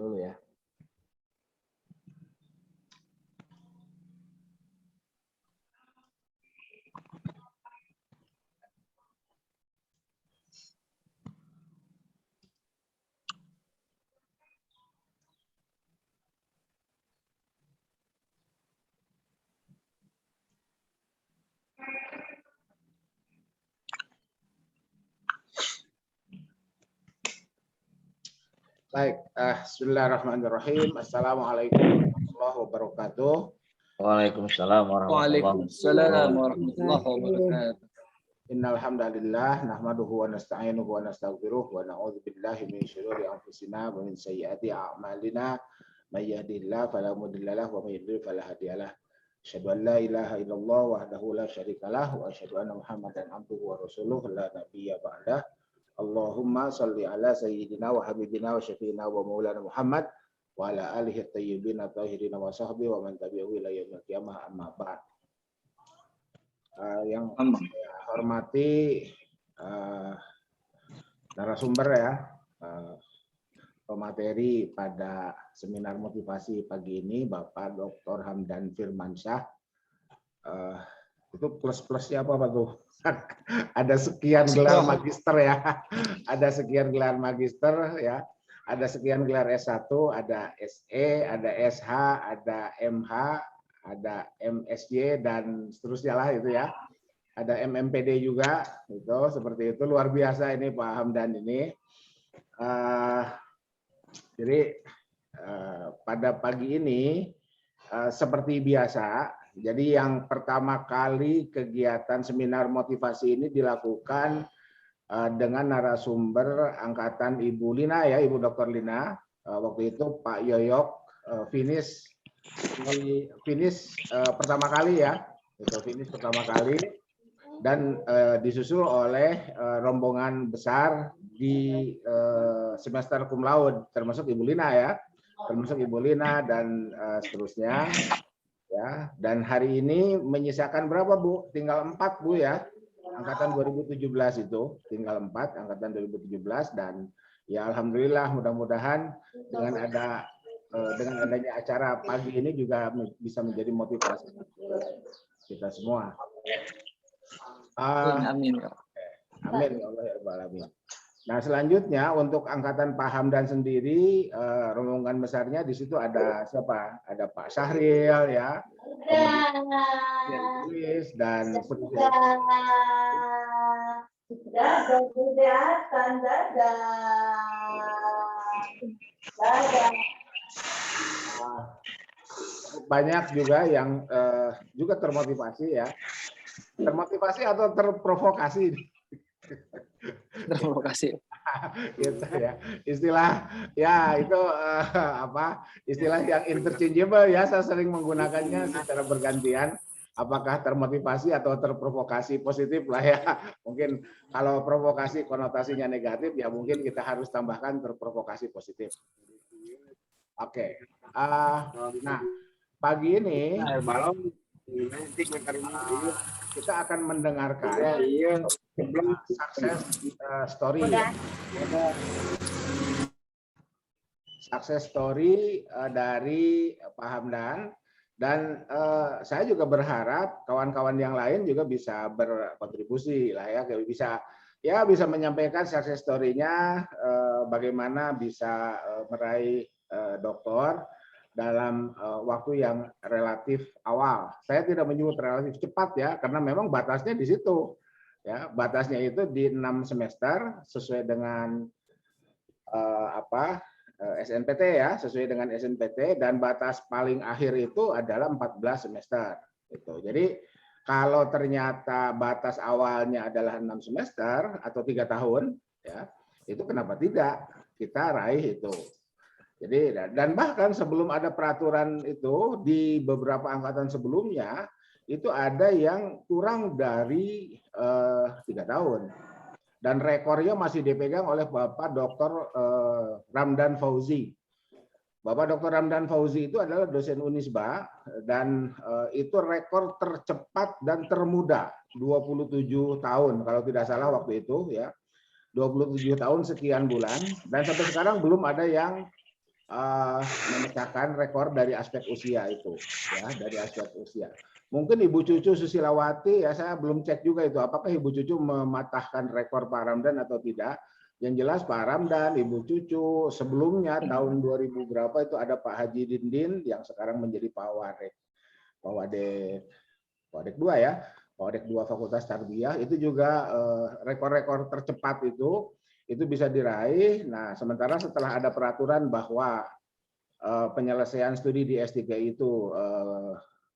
dulu ya. Baik, bismillahirrahmanirrahim. Assalamualaikum warahmatullahi wabarakatuh. Waalaikumsalam warahmatullahi wabarakatuh. Innal hamdalillah nahmaduhu wa nasta'inuhu wa nastaghfiruh wa na'udzu billahi min syururi anfusina wa min sayyiati a'malina. May yahdihillahu fala mudilla lahu wa may yudlil fala hadiyalah. Asyhadu an la ilaha illallah wahdahu la syarikalah wa asyhadu anna Muhammadan abduhu wa rasuluh la nabiyya ba'dah. Allahumma shalli ala sayyidina wa habibina wa syafiina wa maulana Muhammad wa ala alihi thayyibin tahirin wa sahbihi wa man tabi'ahu ila yaumil qiyamah amma ba'd. Yang saya hormati narasumber ya, pemateri pada seminar motivasi pagi ini Bapak Dr. Hamdan Firmansyah. Itu plus-plusnya apa Pak tuh? Ada sekian gelar magister ya, ada sekian gelar magister ya, ada sekian gelar S1, ada SE, ada SH, ada MH, ada MSY dan seterusnya lah itu ya. Ada MMPD juga, itu seperti itu, luar biasa ini Pak Hamdan ini. Jadi pada pagi ini seperti biasa. Jadi yang pertama kali kegiatan seminar motivasi ini dilakukan dengan narasumber angkatan Ibu Lina ya, Ibu Dr. Lina. Waktu itu Pak Yoyok finish pertama kali ya, itu finish pertama kali dan disusul oleh rombongan besar di semester cum laude termasuk Ibu Lina ya, termasuk Ibu Lina dan seterusnya. Ya, dan hari ini menyisakan berapa Bu? Tinggal 4 Bu ya. Angkatan 2017 itu tinggal 4 angkatan 2017 dan ya alhamdulillah mudah-mudahan dengan adanya acara pagi ini juga bisa menjadi motivasi kita semua. Amin. Amin ya Allah ya Rabbal alamin. Nah, selanjutnya untuk angkatan Pak Hamdan sendiri, rombongan besarnya di situ ada siapa? Ada Pak Syahril ya, kemudian dan banyak juga yang juga termotivasi ya. Termotivasi atau terprovokasi? Terprovokasi. Gitu ya. Istilah ya itu istilah yang interchangeable ya, saya sering menggunakannya secara bergantian. Apakah termotivasi atau terprovokasi, positif lah ya. Mungkin kalau provokasi konotasinya negatif ya mungkin kita harus tambahkan terprovokasi positif. Oke. Nah, pagi ini kita akan mendengarkan sukses story. Sukses story dari Pak Hamdan dan saya juga berharap kawan-kawan yang lain juga bisa berkontribusi lah ya, bisa menyampaikan sukses story-nya bagaimana bisa meraih doktor dalam waktu yang relatif awal. Saya tidak menyebut relatif cepat ya, karena memang batasnya di situ. Ya, batasnya itu di 6 semester sesuai dengan SNPT ya, sesuai dengan SNPT dan batas paling akhir itu adalah 14 semester. Gitu. Jadi kalau ternyata batas awalnya adalah 6 semester atau 3 tahun, ya itu kenapa tidak kita raih itu. Jadi dan bahkan sebelum ada peraturan itu di beberapa angkatan sebelumnya itu ada yang kurang dari 3 tahun dan rekornya masih dipegang oleh Bapak Dr. Ramdan Fauzi. Bapak Dr. Ramdan Fauzi itu adalah dosen Unisba dan itu rekor tercepat dan termuda 27 tahun kalau tidak salah waktu itu ya, 27 tahun sekian bulan dan sampai sekarang belum ada yang memecahkan rekor dari aspek usia itu, ya, dari aspek usia. Mungkin Ibu Cucu Susilawati, ya saya belum cek juga itu, apakah Ibu Cucu mematahkan rekor Pak Ramdan atau tidak. Yang jelas Pak Ramdan, Ibu Cucu, sebelumnya tahun 2000 berapa itu ada Pak Haji Dindin yang sekarang menjadi Pak Wadek 2 ya, Pak Wadek 2 Fakultas Tarbiyah, itu juga rekor-rekor tercepat itu bisa diraih. Nah, sementara setelah ada peraturan bahwa penyelesaian studi di S3 itu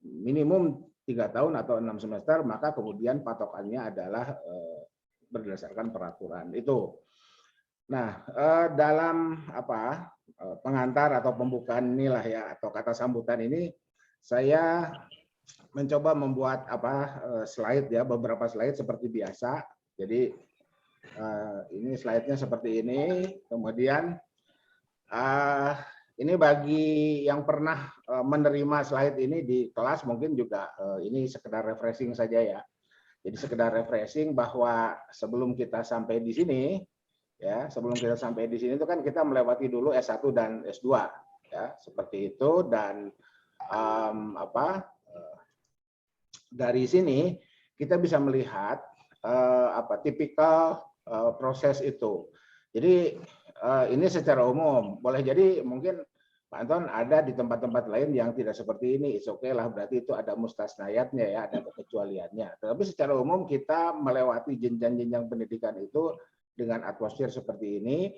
minimum 3 tahun atau 6 semester, maka kemudian patokannya adalah berdasarkan peraturan itu. Nah, dalam pengantar atau pembukaan inilah ya, atau kata sambutan ini, saya mencoba membuat slide ya, beberapa slide seperti biasa. Jadi ini slide-nya seperti ini. Kemudian ini bagi yang pernah menerima slide ini di kelas, mungkin juga ini sekedar refreshing saja ya. Jadi sekedar refreshing bahwa sebelum kita sampai di sini, ya, sebelum kita sampai di sini itu kan kita melewati dulu S1 dan S2, ya, seperti itu. Dan dari sini kita bisa melihat tipikal proses itu. Jadi ini secara umum, boleh jadi mungkin Pak Anton ada di tempat-tempat lain yang tidak seperti ini, it's okay lah, berarti itu ada mustasnayatnya ya, ada kekecualiannya. Tetapi secara umum kita melewati jenjang-jenjang pendidikan itu dengan atmosfer seperti ini.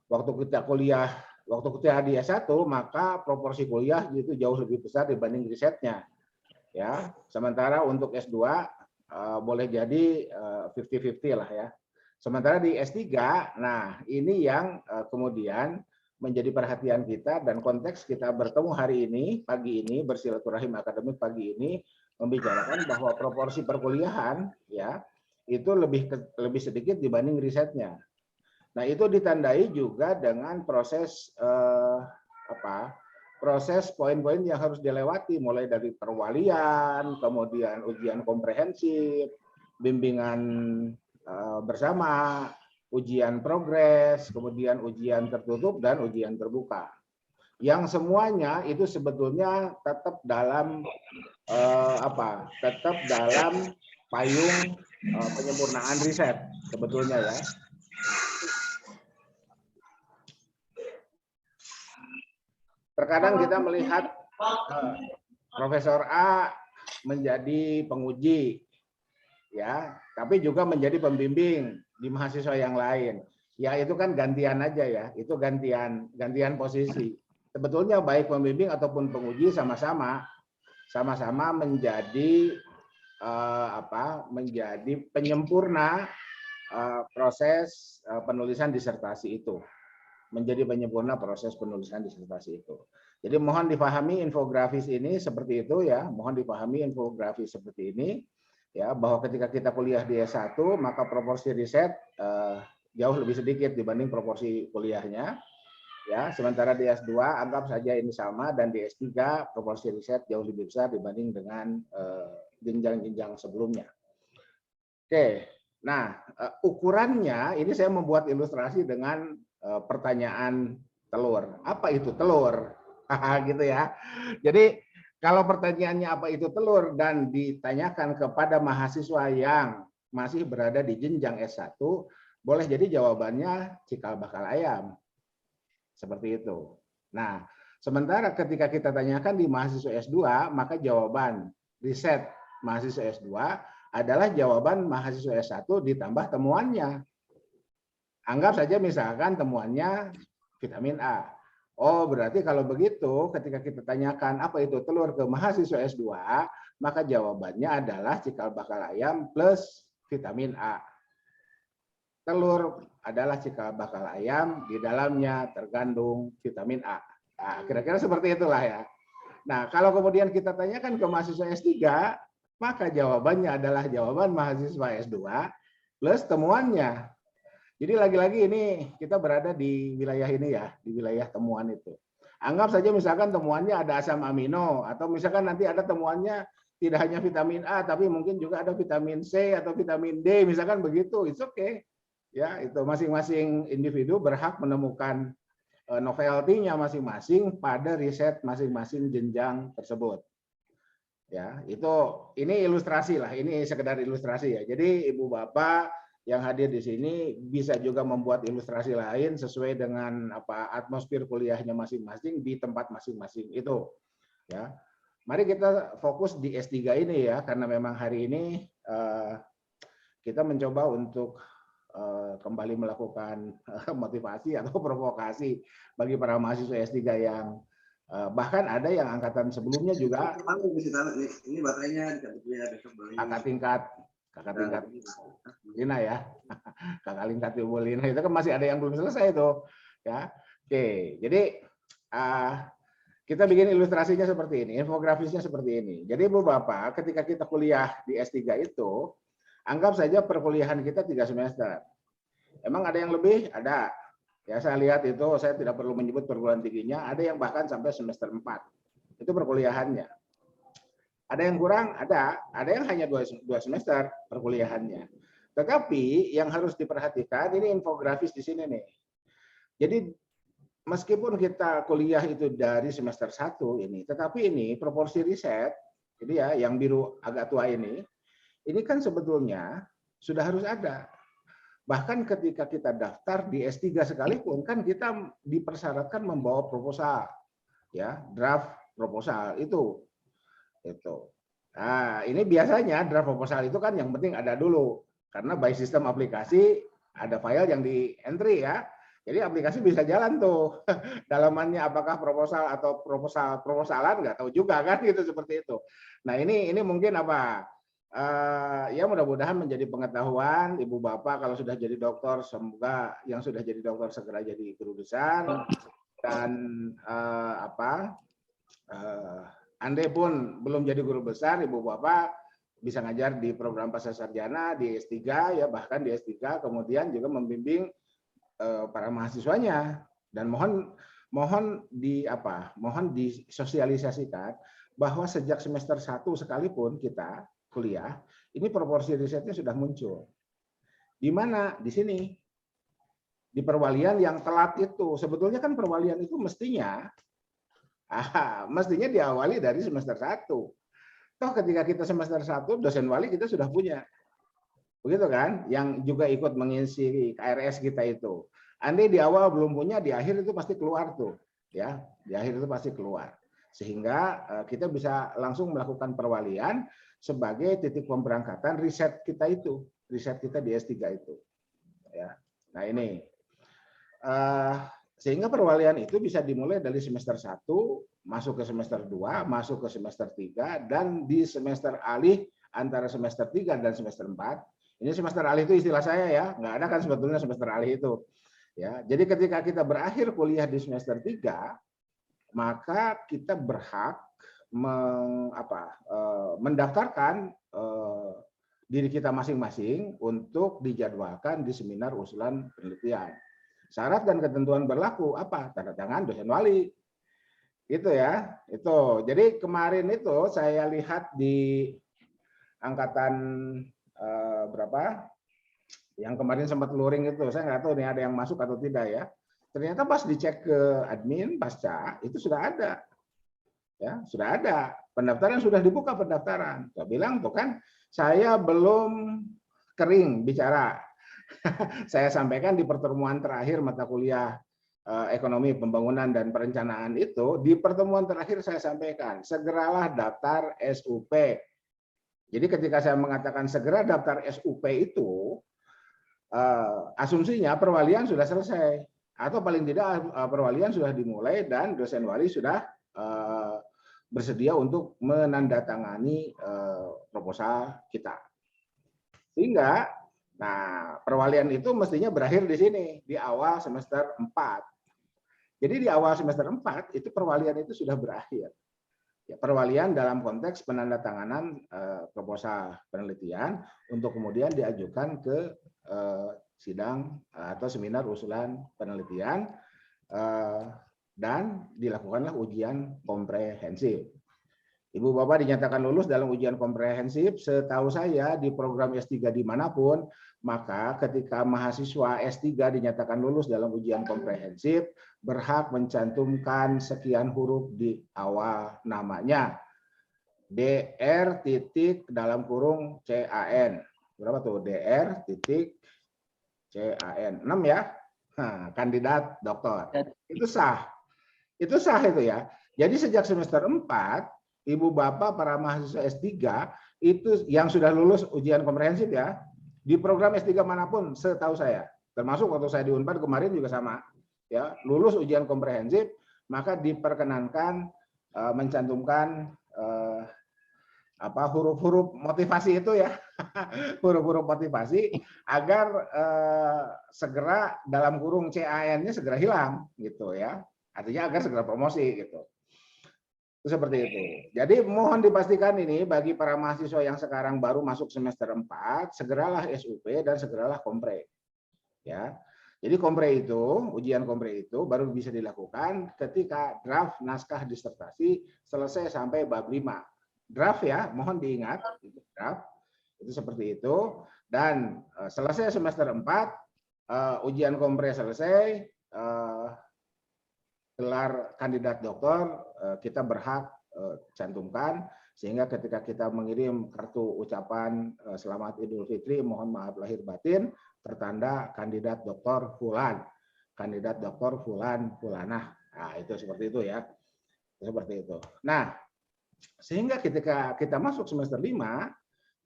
Waktu kita kuliah, waktu kita di S1, maka proporsi kuliah itu jauh lebih besar dibanding risetnya. Ya, sementara untuk S2 boleh jadi 50-50 lah ya. Sementara di S3, nah ini yang kemudian menjadi perhatian kita, dan konteks kita bertemu hari ini, pagi ini, bersilaturahim akademik pagi ini, membicarakan bahwa proporsi perkuliahan ya itu lebih sedikit dibanding risetnya. Nah, itu ditandai juga dengan proses proses poin-poin yang harus dilewati, mulai dari perwalian, kemudian ujian komprehensif, bimbingan bersama, ujian progres, kemudian ujian tertutup dan ujian terbuka. Yang semuanya itu sebetulnya tetap dalam tetap dalam payung penyempurnaan riset sebetulnya ya. Terkadang kita melihat Profesor A menjadi penguji, ya, tapi juga menjadi pembimbing di mahasiswa yang lain. Ya itu kan gantian aja ya, itu gantian posisi. Sebetulnya baik pembimbing ataupun penguji sama-sama menjadi menjadi penyempurna proses penulisan disertasi itu. Menjadi penyempurna proses penulisan disertasi itu. Jadi mohon dipahami infografis ini seperti itu ya, mohon dipahami infografis seperti ini ya, bahwa ketika kita kuliah di S1 maka proporsi riset jauh lebih sedikit dibanding proporsi kuliahnya ya, sementara di S2 anggap saja ini sama, dan di S3 proporsi riset jauh lebih besar dibanding dengan jenjang-jenjang sebelumnya. Oke, nah ukurannya ini saya membuat ilustrasi dengan pertanyaan telur. Apa itu telur? Gitu ya. Jadi kalau pertanyaannya apa itu telur dan ditanyakan kepada mahasiswa yang masih berada di jenjang S1, boleh jadi jawabannya cikal bakal ayam. Seperti itu. Nah, sementara ketika kita tanyakan di mahasiswa S2, maka jawaban riset mahasiswa S2 adalah jawaban mahasiswa S1 ditambah temuannya. Anggap saja misalkan temuannya vitamin A. Oh, berarti kalau begitu ketika kita tanyakan apa itu telur ke mahasiswa S2, maka jawabannya adalah cikal bakal ayam plus vitamin A. Telur adalah cikal bakal ayam, di dalamnya terkandung vitamin A. Nah, kira-kira seperti itulah ya. Nah, kalau kemudian kita tanyakan ke mahasiswa S3, maka jawabannya adalah jawaban mahasiswa S2 plus temuannya. Jadi lagi-lagi ini kita berada di wilayah ini ya, di wilayah temuan itu. Anggap saja misalkan temuannya ada asam amino, atau misalkan nanti ada temuannya tidak hanya vitamin A, tapi mungkin juga ada vitamin C atau vitamin D, misalkan begitu, it's okay. Ya, itu masing-masing individu berhak menemukan novelty-nya masing-masing pada riset masing-masing jenjang tersebut. Ya, ini ilustrasi lah, ini sekedar ilustrasi ya. Jadi Ibu Bapak yang hadir di sini bisa juga membuat ilustrasi lain sesuai dengan atmosfer kuliahnya masing-masing di tempat masing-masing itu. Ya, mari kita fokus di S3 ini ya, karena memang hari ini kita mencoba untuk kembali melakukan motivasi atau provokasi bagi para mahasiswa S3 yang bahkan ada yang angkatan sebelumnya juga ini baterainya kakak tingkat Lina ya, kakak tingkat Ibu Lina itu kan masih ada yang belum selesai itu ya. Oke, jadi kita bikin ilustrasinya seperti ini, infografisnya seperti ini. Jadi Ibu Bapak, ketika kita kuliah di S3 itu, anggap saja perkuliahan kita 3 semester. Emang ada yang lebih? Ada. Ya, saya lihat itu, saya tidak perlu menyebut perguruan tingginya, ada yang bahkan sampai semester 4. Itu perkuliahannya. Ada yang kurang? Ada yang hanya 2 semester perkuliahannya. Tetapi yang harus diperhatikan, ini infografis di sini nih. Jadi meskipun kita kuliah itu dari semester 1 ini, tetapi ini proporsi riset, jadi ya yang biru agak tua ini kan sebetulnya sudah harus ada. Bahkan ketika kita daftar di S3 sekalipun kan kita dipersyaratkan membawa proposal, ya draft proposal itu. Nah ini biasanya draft proposal itu kan yang penting ada dulu, karena by sistem aplikasi ada file yang di entry ya. Jadi aplikasi bisa jalan tuh. Dalamannya apakah proposal atau proposalan nggak tahu juga kan gitu seperti itu. Nah ini mungkin ya mudah-mudahan menjadi pengetahuan Ibu Bapak kalau sudah jadi dokter, semoga yang sudah jadi dokter segera jadi guru besar dan andai pun belum jadi guru besar Ibu Bapak bisa ngajar di program pascasarjana di S3 ya, bahkan di S3 kemudian juga membimbing para mahasiswanya, dan mohon disosialisasikan bahwa sejak semester 1 sekalipun kita kuliah, ini proporsi risetnya sudah muncul. Di mana? Di sini. Di perwalian yang telat itu. Sebetulnya kan perwalian itu mestinya diawali dari semester 1. Toh ketika kita semester 1, dosen wali kita sudah punya. Begitu kan? Yang juga ikut mengisi KRS kita itu. Andai di awal belum punya, di akhir itu pasti keluar tuh. Ya, di akhir itu pasti keluar. Sehingga kita bisa langsung melakukan perwalian sebagai titik pemberangkatan riset kita itu, riset kita di S3 itu. Ya. Nah ini, sehingga perwalian itu bisa dimulai dari semester 1, masuk ke semester 2, masuk ke semester 3, dan di semester alih antara semester 3 dan semester 4. Ini semester alih itu istilah saya ya, nggak ada kan sebetulnya semester alih itu. Ya, jadi ketika kita berakhir kuliah di semester 3, maka kita berhak mendaftarkan diri kita masing-masing untuk dijadwalkan di seminar usulan penelitian. Syarat dan ketentuan berlaku apa? Tanda tangan dosen wali. Gitu ya. Itu. Jadi kemarin itu saya lihat di angkatan berapa? Yang kemarin sempat luring itu, saya nggak tahu nih ada yang masuk atau tidak ya. Ternyata pas dicek ke admin pasca itu sudah ada. Ya, sudah ada. Pendaftaran sudah dibuka pendaftaran. Saya bilang tuh kan saya belum kering bicara. Saya sampaikan di pertemuan terakhir mata kuliah ekonomi pembangunan dan perencanaan itu, di pertemuan terakhir saya sampaikan segeralah daftar SUP. Jadi ketika saya mengatakan segera daftar SUP itu asumsinya perwalian sudah selesai atau paling tidak perwalian sudah dimulai dan dosen wali sudah bersedia untuk menandatangani proposal kita. Sehingga perwalian itu mestinya berakhir di sini di awal semester 4. Jadi di awal semester 4 itu perwalian itu sudah berakhir. Ya, perwalian dalam konteks penandatanganan proposal penelitian untuk kemudian diajukan ke sidang atau seminar usulan penelitian dan dilakukanlah ujian komprehensif. Ibu Bapak dinyatakan lulus dalam ujian komprehensif, setahu saya di program S3 dimanapun, maka ketika mahasiswa S3 dinyatakan lulus dalam ujian komprehensif, berhak mencantumkan sekian huruf di awal namanya. DR titik dalam kurung CAN. Berapa tuh? DR titik CAN. 6 ya? Nah, kandidat doktor. Itu sah. Itu sah itu ya. Jadi sejak semester 4, Ibu Bapak para mahasiswa S3 itu yang sudah lulus ujian komprehensif ya, di program S3 manapun setahu saya, termasuk waktu saya di Unpad kemarin juga sama, ya, lulus ujian komprehensif, maka diperkenankan mencantumkan huruf-huruf motivasi itu ya, huruf-huruf motivasi agar segera dalam kurung CAN-nya segera hilang gitu ya, artinya agar segera promosi gitu. Seperti itu. Jadi mohon dipastikan ini bagi para mahasiswa yang sekarang baru masuk semester 4, segeralah SUP dan segeralah kompre. Ya. Jadi kompre itu, ujian kompre itu baru bisa dilakukan ketika draft naskah disertasi selesai sampai bab 5. Draft ya, mohon diingat, draft itu seperti itu, dan selesai semester 4, ujian kompre selesai, gelar kandidat doktor kita berhak cantumkan, sehingga ketika kita mengirim kartu ucapan selamat Idul Fitri, mohon maaf lahir batin, tertanda kandidat doktor Fulan, kandidat doktor Fulan Fulanah. Nah, itu seperti itu ya. Seperti itu. Nah, sehingga ketika kita masuk semester 5,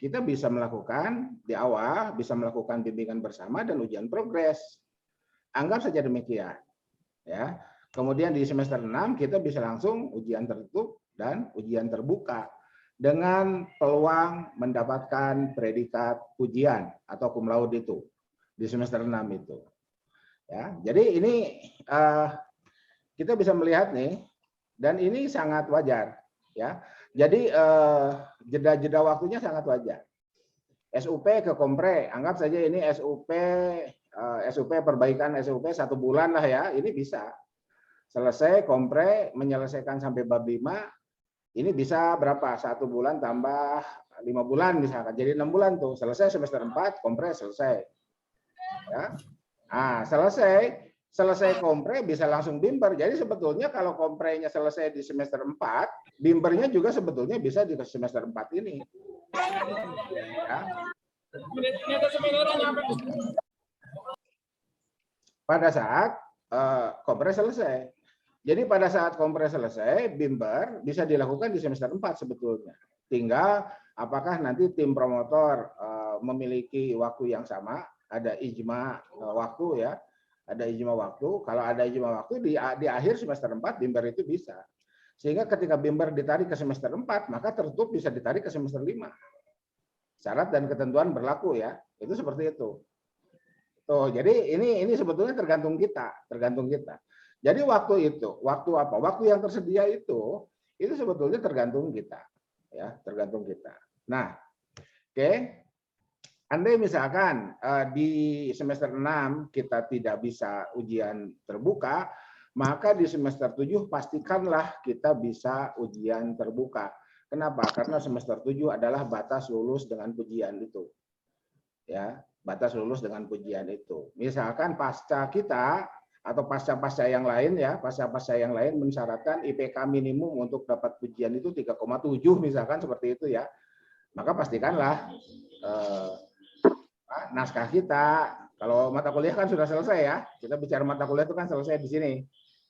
kita bisa melakukan di awal, bisa melakukan bimbingan bersama dan ujian progres. Anggap saja demikian. Ya. Kemudian di semester 6 kita bisa langsung ujian tertutup dan ujian terbuka dengan peluang mendapatkan predikat ujian atau cum laude itu di semester 6 itu. Ya, jadi ini kita bisa melihat nih, dan ini sangat wajar ya. Jadi jeda-jeda waktunya sangat wajar. SUP ke kompre, anggap saja ini SUP perbaikan SUP 1 bulan lah ya, ini bisa. Selesai kompre menyelesaikan sampai bab 5, ini bisa berapa? 1 bulan tambah 5 bulan misalkan. Jadi 6 bulan tuh. Selesai semester 4, kompre selesai. Ya. Nah, selesai kompre bisa langsung bimber. Jadi sebetulnya kalau komprenya selesai di semester 4, bimbernya juga sebetulnya bisa di semester 4 ini. Ya. Pada saat kompre selesai. Jadi pada saat kompre selesai, bimber bisa dilakukan di semester 4 sebetulnya. Tinggal apakah nanti tim promotor memiliki waktu yang sama, ada ijma waktu ya, ada ijma waktu. Kalau ada ijma waktu di akhir semester 4 bimber itu bisa. Sehingga ketika bimber ditarik ke semester 4, maka tertutup bisa ditarik ke semester 5. Syarat dan ketentuan berlaku ya. Itu seperti itu. Tuh, jadi ini sebetulnya tergantung kita. Jadi waktu itu, waktu yang tersedia itu sebetulnya tergantung kita, ya, tergantung kita. Nah, oke, andai misalkan di semester 6 kita tidak bisa ujian terbuka, maka di semester 7 pastikanlah kita bisa ujian terbuka. Kenapa? Karena semester 7 adalah batas lulus dengan pujian itu, ya, batas lulus dengan pujian itu. Misalkan pasca kita atau pasca-pasca yang lain ya, pasca-pasca yang lain mensyaratkan IPK minimum untuk dapat pujian itu 3,7 misalkan seperti itu ya. Maka pastikanlah naskah kita, kalau mata kuliah kan sudah selesai ya. Kita bicara mata kuliah itu kan selesai di sini.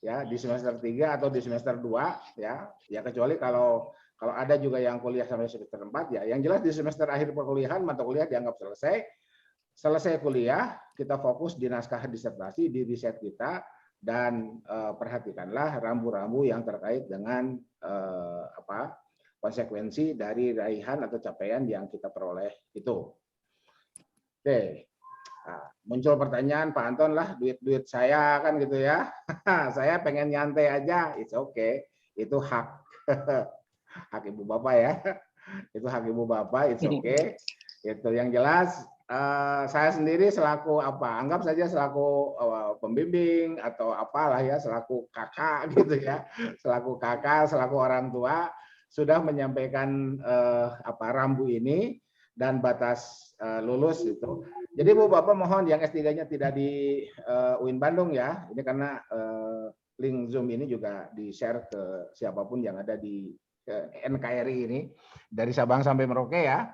Ya, di semester 3 atau di semester 2 ya. Ya kecuali kalau ada juga yang kuliah sampai semester 4 ya. Yang jelas di semester akhir perkuliahan mata kuliah dianggap selesai. Selesai kuliah, kita fokus di naskah disertasi, di riset kita, dan perhatikanlah rambu-rambu yang terkait dengan konsekuensi dari raihan atau capaian yang kita peroleh itu. Oke, nah, muncul pertanyaan, Pak Anton lah, duit saya kan gitu ya. Saya pengen nyantai aja, it's okay, itu hak hak ibu bapak ya, itu hak ibu bapak, it's okay. Itu yang jelas. Saya sendiri selaku anggap saja selaku pembimbing atau apalah ya, selaku kakak gitu ya, selaku orang tua, sudah menyampaikan rambu ini dan batas lulus itu. Jadi Bu Bapak mohon yang S3-nya tidak di UIN Bandung ya. Ini karena link Zoom ini juga di-share ke siapapun yang ada di NKRI ini dari Sabang sampai Merauke ya.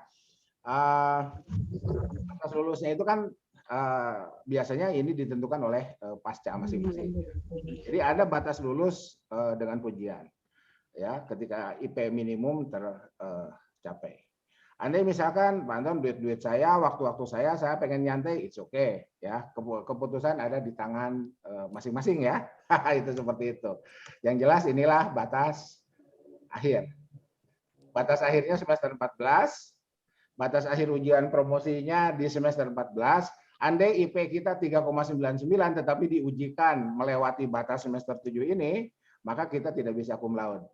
Batas lulusnya itu kan biasanya ini ditentukan oleh pasca masing-masing. Jadi ada batas lulus dengan pujian ya ketika IP minimum tercapai. Andai misalkan Pak Anton duit saya, waktu-waktu saya pengen nyantai, it's okay ya. Keputusan ada di tangan masing-masing ya. Itu seperti itu. Yang jelas inilah batas akhir. Batas akhirnya semester 14, batas akhir ujian promosinya di semester 14. Andai IP kita 3,99 tetapi diujikan melewati batas semester 7 ini, maka kita tidak bisa cum laude.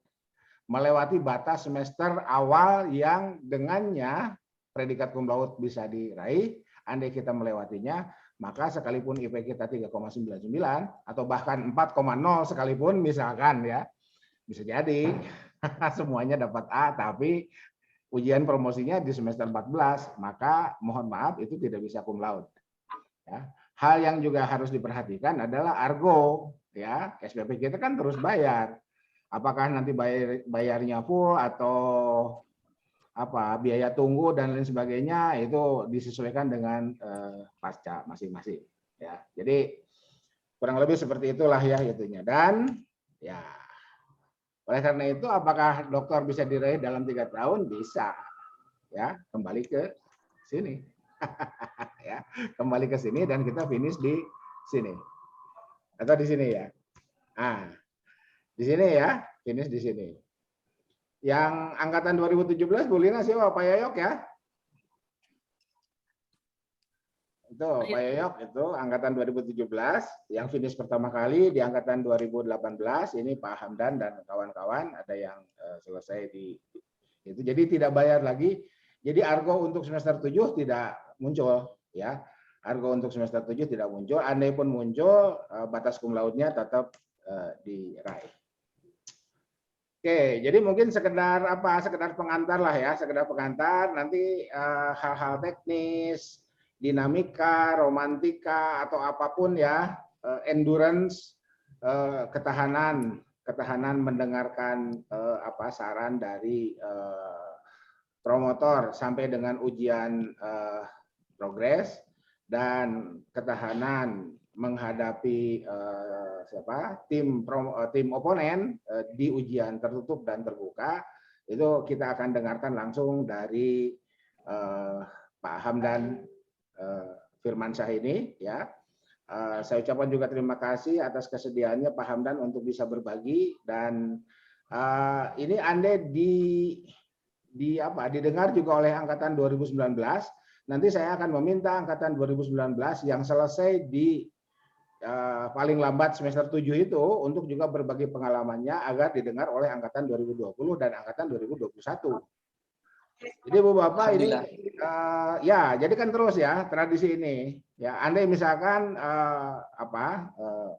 Melewati batas semester awal yang dengannya predikat cum laude bisa diraih, andai kita melewatinya, maka sekalipun IP kita 3,99 atau bahkan 4,0 sekalipun misalkan ya, bisa jadi semuanya dapat A, tapi ujian promosinya di semester 14, maka mohon maaf itu tidak bisa cum laude. Ya. Hal yang juga harus diperhatikan adalah argo, ya SPP kita kan terus bayar. Apakah nanti bayarnya full atau biaya tunggu dan lain sebagainya itu disesuaikan dengan pasca masing-masing. Ya, jadi kurang lebih seperti itulah ya itunya. Dan ya oleh karena itu apakah dokter bisa diraih dalam 3 tahun? Bisa. Ya, kembali ke sini. Ya, kembali ke sini dan kita finish di sini. Atau di sini ya. Nah, di sini ya, finish di sini. Yang angkatan 2017 Bu Lina siapa? Pak Yoyok ya? Itu Pak Yoyok itu angkatan 2017 yang finish pertama kali di angkatan 2018 ini Pak Hamdan dan kawan-kawan ada yang selesai di itu. Jadi tidak bayar lagi. Jadi argo untuk semester 7 tidak muncul ya. Argo untuk semester 7 tidak muncul. Andai pun muncul batas cum laude-nya tetap diraih. Oke, jadi mungkin sekedar pengantar lah ya, sekedar pengantar. Nanti hal-hal teknis, dinamika, romantika atau apapun ya, endurance, ketahanan mendengarkan saran dari promotor sampai dengan ujian progres dan ketahanan menghadapi tim oponen di ujian tertutup dan terbuka itu kita akan dengarkan langsung dari Pak Hamdan Firmansyah ini ya. Saya ucapkan juga terima kasih atas kesediaannya Pak Hamdan untuk bisa berbagi dan ini andai didengar juga oleh angkatan 2019. Nanti saya akan meminta angkatan 2019 yang selesai di paling lambat semester 7 itu untuk juga berbagi pengalamannya agar didengar oleh angkatan 2020 dan angkatan 2021. Jadi Bu Bapak ini ya jadi kan terus ya tradisi ini ya andai misalkan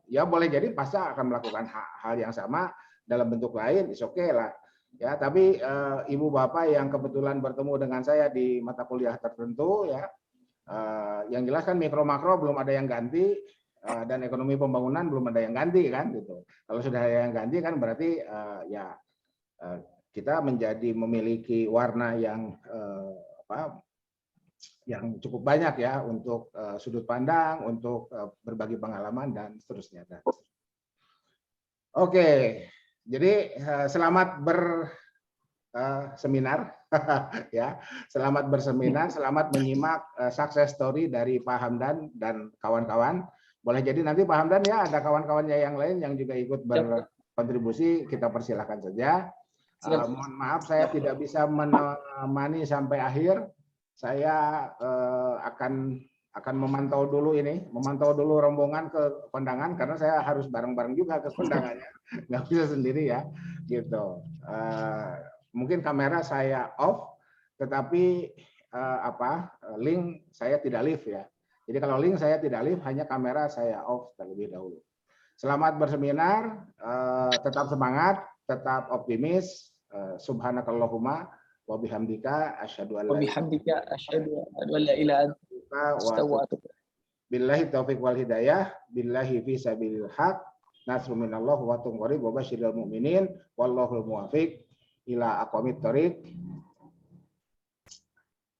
ya boleh jadi pasti akan melakukan hal yang sama dalam bentuk lain, is okay lah ya, tapi Ibu Bapak yang kebetulan bertemu dengan saya di mata kuliah tertentu ya yang jelas kan mikro makro belum ada yang ganti dan ekonomi pembangunan belum ada yang ganti kan gitu. Kalau sudah ada yang ganti kan berarti kita memiliki warna yang yang cukup banyak ya untuk sudut pandang, untuk berbagi pengalaman dan seterusnya. Oke, jadi selamat berseminar ya, selamat berseminar, selamat menyimak success story dari Pak Hamdan dan kawan-kawan. Boleh jadi nanti Pak Hamdan ya ada kawan-kawannya yang lain yang juga ikut berkontribusi, kita persilahkan saja. Mohon maaf saya tidak bisa menemani sampai akhir. Saya akan memantau dulu rombongan ke kondangan karena saya harus bareng-bareng juga ke kondangannya, nggak bisa sendiri ya, gitu. Mungkin kamera saya off, tetapi link saya tidak live ya. Jadi kalau link saya tidak live, hanya kamera saya off terlebih dahulu. Selamat berseminar, tetap semangat, tetap optimis. subhanakallahumma wa bihamdika asyhadu an la ilaha Wabihamdika asyhadu an la ilaha illa illa anta anta wa atubu ilaik. billahi taufiq wal hidayah billahi fi sabilil haq nasrun minallah wa tunqarib wa basyiril mu'minin wallahul muwaffiq ila aqwamit thoriq.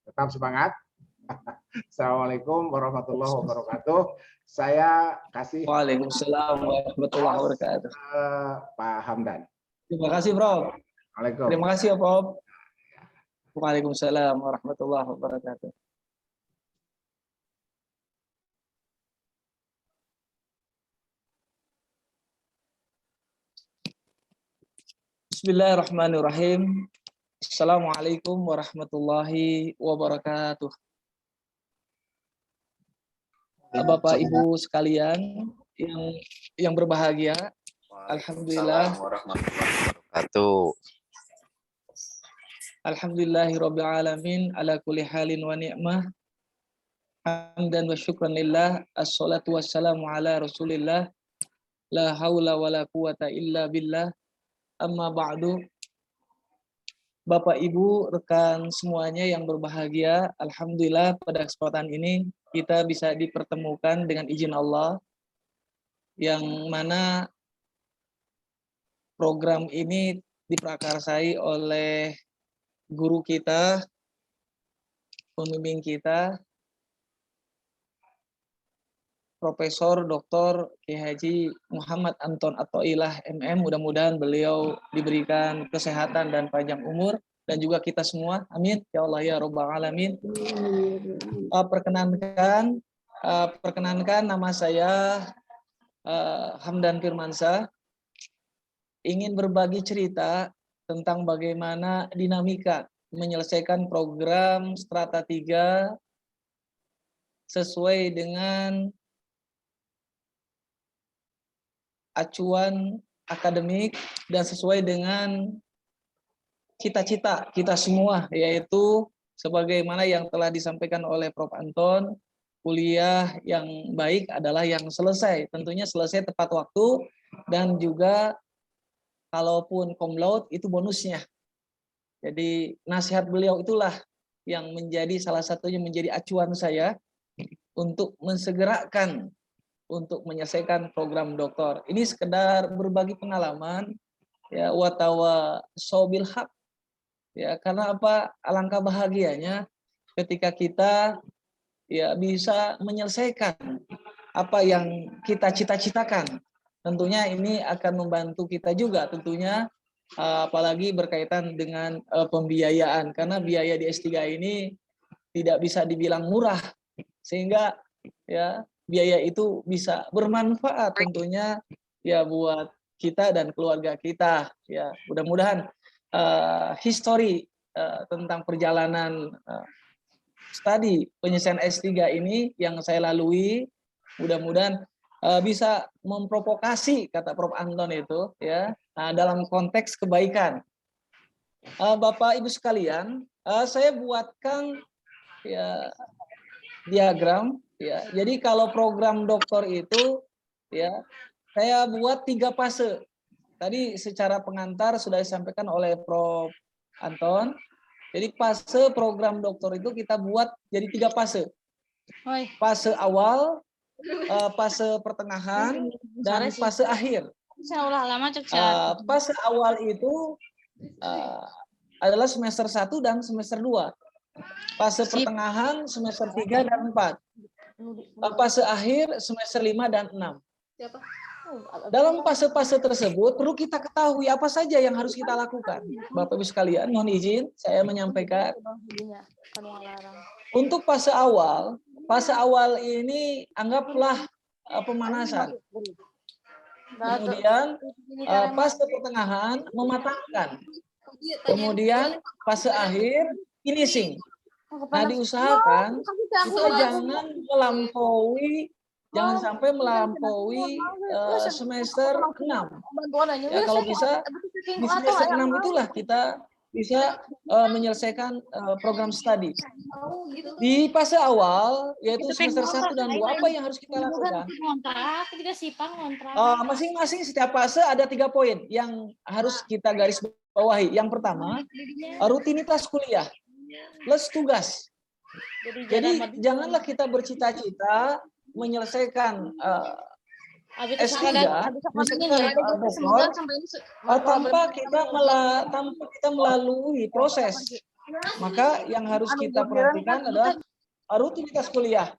Tetap semangat. Assalamualaikum warahmatullahi wabarakatuh. Saya kasih Waalaikumsalam warahmatullahi wabarakatuh. Pak Hamdan. Terima kasih, Prof. Assalamualaikum. Terima kasih, ya, Prof. Waalaikumsalam warahmatullahi wabarakatuh. Bismillahirrahmanirrahim. Assalamualaikum warahmatullahi wabarakatuh. Bapak Ibu sekalian yang berbahagia, alhamdulillah, warahmatullahi wabarakatuh. alhamdulillahirabbil alamin ala kulli halin wa ni'mah. Hamdan wa syukran lillah, assalatu wassalamu ala Rasulillah, la haula wala quwata illa billah. Amma ba'du. Bapak Ibu, rekan semuanya yang berbahagia, alhamdulillah pada kesempatan ini kita bisa dipertemukan dengan izin Allah, yang mana program ini diprakarsai oleh guru kita, pembimbing kita, Profesor Dr. Kiai Haji Muhammad Anton Athoillah MM. Mudah-mudahan beliau diberikan kesehatan dan panjang umur, dan juga kita semua. Amin. Ya Allah ya Rabbal Alamin. Perkenankan nama saya Hamdan Firmansyah. Ingin berbagi cerita tentang bagaimana dinamika menyelesaikan program Strata 3 sesuai dengan acuan akademik dan sesuai dengan cita-cita kita semua, yaitu sebagaimana yang telah disampaikan oleh Prof. Anton, kuliah yang baik adalah yang selesai, tentunya selesai tepat waktu, dan juga kalaupun cum laude itu bonusnya. Jadi nasihat beliau itulah yang menjadi salah satunya menjadi acuan saya untuk mensegerakan untuk menyelesaikan program doktor. Ini sekedar berbagi pengalaman, ya, watawa sobil haq, ya, karena apa? Alangkah bahagianya ketika kita ya bisa menyelesaikan apa yang kita cita-citakan. Tentunya ini akan membantu kita juga, tentunya apalagi berkaitan dengan pembiayaan, karena biaya di S3 ini tidak bisa dibilang murah, sehingga ya biaya itu bisa bermanfaat tentunya ya buat kita dan keluarga kita. Ya, mudah-mudahan history tentang perjalanan studi penyelesaian S3 ini yang saya lalui, mudah-mudahan bisa memprovokasi, kata Prof. Anton itu, ya, dalam konteks kebaikan. Bapak Ibu sekalian, saya buatkan ya diagram. Ya, jadi kalau program doktor itu, ya, saya buat 3 fase. Tadi secara pengantar sudah disampaikan oleh Prof. Anton. Jadi fase program doktor itu kita buat jadi 3 fase. Fase awal, fase pertengahan, dan fase akhir. Fase awal itu adalah semester 1 dan semester 2. Fase pertengahan semester 3 dan 4. Fase akhir semester 5 dan 6. Dalam fase-fase tersebut perlu kita ketahui apa saja yang harus kita lakukan. Bapak Ibu sekalian, mohon izin saya menyampaikan. Untuk fase awal ini anggaplah pemanasan. Kemudian fase pertengahan mematangkan. Kemudian fase akhir finishing. Nah, diusahakan kita jangan sampai melampaui semester 6. Ya, kalau bisa di semester 6 itulah kita bisa menyelesaikan program studi. Di fase awal, yaitu semester 1 dan 2, apa yang harus kita lakukan? Masing-masing setiap fase ada 3 poin yang harus kita garis bawahi. Yang pertama, rutinitas kuliah plus tugas. Jadi janganlah kita bercita-cita menyelesaikan S3 tanpa kita melalui proses. Maka yang harus kita perhatikan adalah rutinitas kuliah.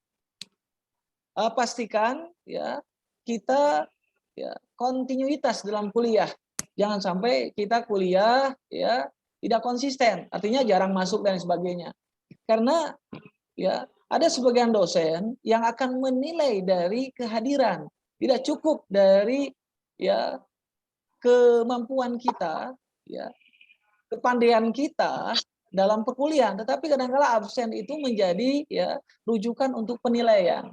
Pastikan ya kita ya kontinuitas dalam kuliah. Jangan sampai kita kuliah ya tidak konsisten, artinya jarang masuk dan sebagainya. Karena ya ada sebagian dosen yang akan menilai dari kehadiran, tidak cukup dari ya kemampuan kita, ya kepandaian kita dalam perkuliahan, tetapi kadang-kala absen itu menjadi ya rujukan untuk penilaian.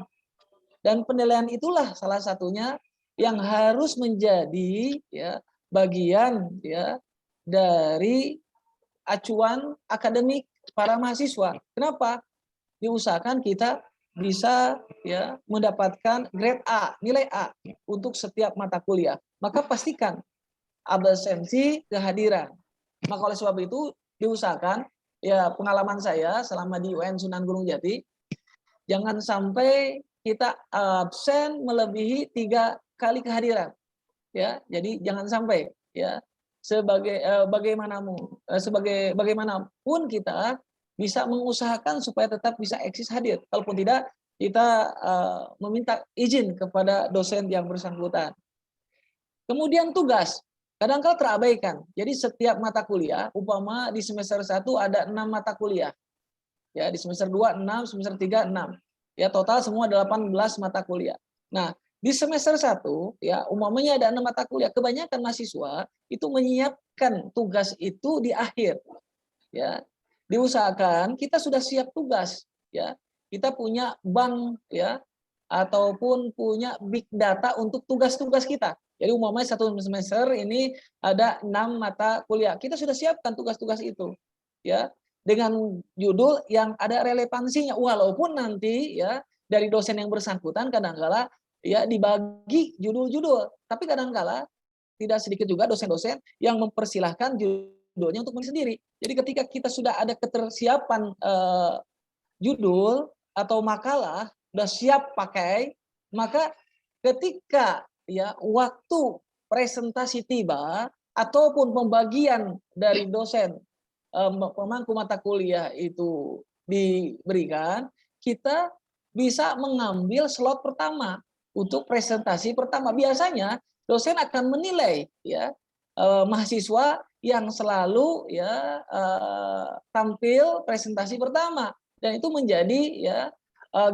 Dan penilaian itulah salah satunya yang harus menjadi ya bagian ya dari acuan akademik para mahasiswa. Kenapa? Diusahakan kita bisa ya mendapatkan grade A, nilai A untuk setiap mata kuliah. Maka pastikan absensi kehadiran. Maka oleh sebab itu diusahakan ya pengalaman saya selama di UN Sunan Gunung Jati, jangan sampai kita absen melebihi 3 kali kehadiran. Ya, jadi jangan sampai ya bagaimanapun kita bisa mengusahakan supaya tetap bisa eksis hadir. Kalaupun tidak, kita meminta izin kepada dosen yang bersangkutan. Kemudian tugas, kadang-kala terabaikan. Jadi setiap mata kuliah, umpama di semester 1 ada 6 mata kuliah. Ya, di semester 2 6, semester 3 6. Ya, total semua 18 mata kuliah. Nah, di semester 1 ya umpamanya ada 6 mata kuliah, kebanyakan mahasiswa itu menyiapkan tugas itu di akhir. Ya. Diusahakan kita sudah siap tugas ya. Kita punya bank ya ataupun punya big data untuk tugas-tugas kita. Jadi umpamanya 1 semester ini ada 6 mata kuliah. Kita sudah siapkan tugas-tugas itu. Ya. Dengan judul yang ada relevansinya, walaupun nanti ya dari dosen yang bersangkutan kadang-kala ya dibagi judul-judul, tapi kadang-kala tidak sedikit juga dosen-dosen yang mempersilahkan judulnya untuk sendiri. Jadi ketika kita sudah ada ketersiapan judul atau makalah sudah siap pakai, maka ketika ya waktu presentasi tiba ataupun pembagian dari dosen pemangku mata kuliah itu diberikan, kita bisa mengambil slot pertama untuk presentasi pertama. Biasanya dosen akan menilai ya mahasiswa yang selalu ya tampil presentasi pertama, dan itu menjadi ya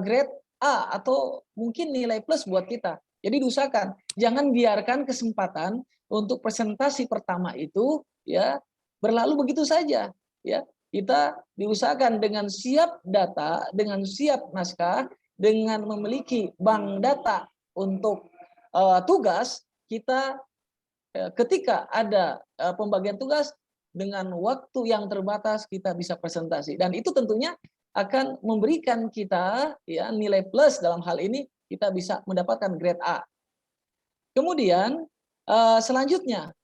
grade A atau mungkin nilai plus buat kita. Jadi diusahakan jangan biarkan kesempatan untuk presentasi pertama itu ya berlalu begitu saja ya. Kita diusahakan dengan siap data, dengan siap naskah, dengan memiliki bank data untuk tugas, kita ketika ada pembagian tugas dengan waktu yang terbatas kita bisa presentasi, dan itu tentunya akan memberikan kita ya nilai plus. Dalam hal ini kita bisa mendapatkan grade A. Kemudian selanjutnya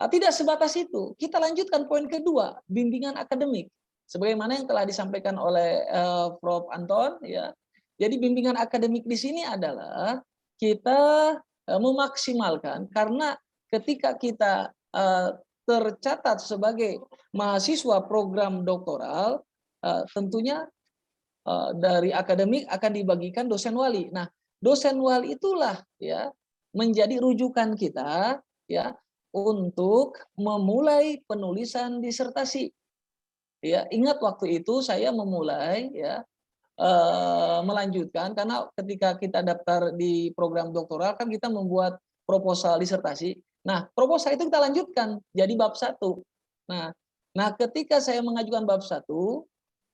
tidak sebatas itu, kita lanjutkan poin kedua, bimbingan akademik. Sebagaimana yang telah disampaikan oleh Prof. Anton, ya. Jadi bimbingan akademik di sini adalah kita memaksimalkan, karena ketika kita tercatat sebagai mahasiswa program doktoral, tentunya dari akademik akan dibagikan dosen wali. Nah, dosen wali itulah ya menjadi rujukan kita ya untuk memulai penulisan disertasi. Ya, ingat waktu itu saya memulai ya melanjutkan, karena ketika kita daftar di program doktoral kan kita membuat proposal disertasi. Nah, proposal itu kita lanjutkan jadi bab 1. Nah, ketika saya mengajukan bab 1,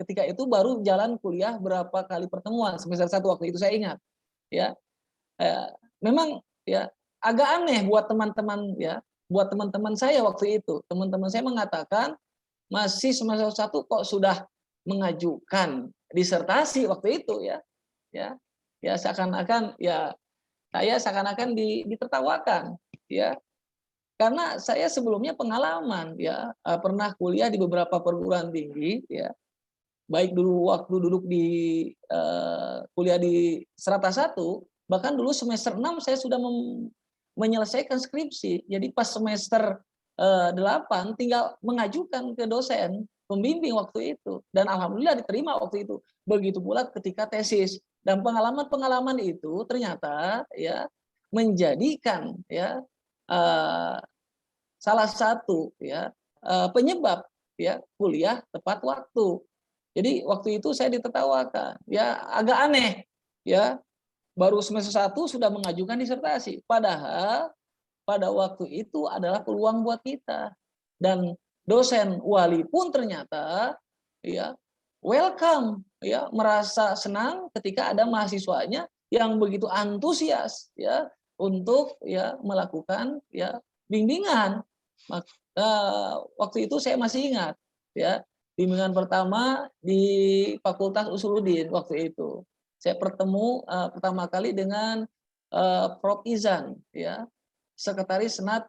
ketika itu baru jalan kuliah berapa kali pertemuan semester 1 waktu itu saya ingat. Ya. Memang ya agak aneh buat teman-teman ya. Buat teman-teman saya waktu itu, teman-teman saya mengatakan masih semester 1 kok sudah mengajukan disertasi waktu itu ya. Ya seakan-akan ya saya seakan-akan ditertawakan ya. Karena saya sebelumnya pengalaman ya, pernah kuliah di beberapa perguruan tinggi ya. Baik dulu waktu duduk di kuliah di Strata 1, bahkan dulu semester 6 saya sudah menyelesaikan skripsi. Jadi pas semester 8 tinggal mengajukan ke dosen pembimbing waktu itu, dan alhamdulillah diterima waktu itu. Begitu pula ketika tesis, dan pengalaman-pengalaman itu ternyata ya menjadikan ya salah satu ya penyebab ya kuliah tepat waktu. Jadi waktu itu saya ditertawakan, ya agak aneh ya, baru semester 1 sudah mengajukan disertasi, padahal pada waktu itu adalah peluang buat kita. Dan dosen wali pun ternyata ya welcome ya, merasa senang ketika ada mahasiswanya yang begitu antusias ya untuk ya melakukan ya bimbingan. Waktu itu saya masih ingat ya, bimbingan pertama di Fakultas Usuluddin waktu itu. Saya bertemu pertama kali dengan Prof. Izan ya, Sekretaris Senat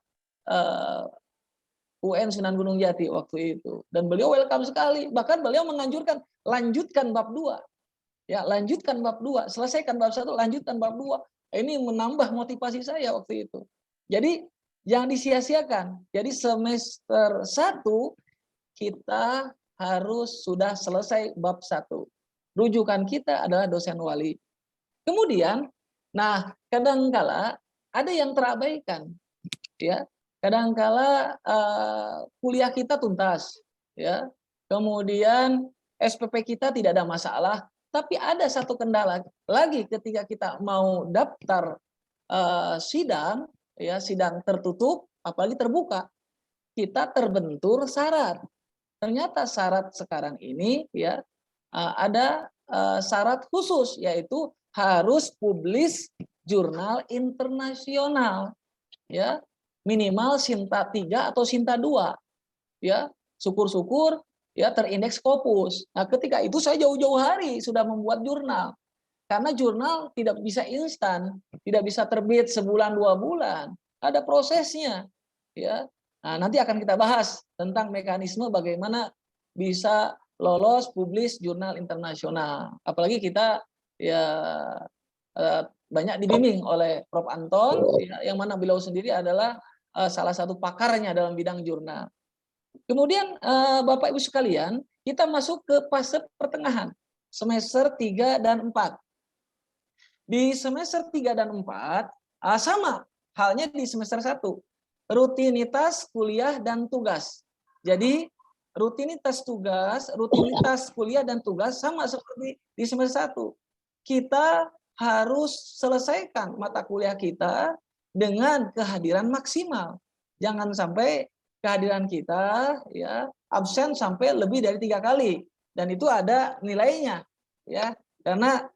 UN Sunan Gunung Jati waktu itu. Dan beliau welcome sekali. Bahkan beliau menganjurkan lanjutkan bab 2. Ya, lanjutkan bab 2, selesaikan bab 1, lanjutkan bab 2. Ini menambah motivasi saya waktu itu. Jadi jangan disia-siakan. Jadi semester 1 kita harus sudah selesai bab 1. Rujukan kita adalah dosen wali. Kemudian, nah kadangkala ada yang terabaikan, ya. Kadangkala kuliah kita tuntas, ya. Kemudian SPP kita tidak ada masalah, tapi ada satu kendala lagi ketika kita mau daftar sidang, ya sidang tertutup, apalagi terbuka, kita terbentur syarat. Ternyata syarat sekarang ini ya ada syarat khusus, yaitu harus publis jurnal internasional ya, minimal Sinta 3 atau Sinta 2 ya, syukur-syukur ya terindeks Scopus. Nah ketika itu saya jauh-jauh hari sudah membuat jurnal, karena jurnal tidak bisa instan, tidak bisa terbit sebulan 2 bulan, ada prosesnya ya. Nah, nanti akan kita bahas tentang mekanisme bagaimana bisa lolos publis jurnal internasional. Apalagi kita ya banyak dibimbing oleh Prof. Anton, ya, yang mana beliau sendiri adalah salah satu pakarnya dalam bidang jurnal. Kemudian Bapak Ibu sekalian, kita masuk ke fase pertengahan, semester 3 dan 4. Di semester 3 dan 4, sama halnya di semester 1. Rutinitas kuliah dan tugas. Jadi rutinitas kuliah dan tugas sama seperti di semester 1. Kita harus selesaikan mata kuliah kita dengan kehadiran maksimal. Jangan sampai kehadiran kita ya absen sampai lebih dari 3 kali, dan itu ada nilainya ya, karena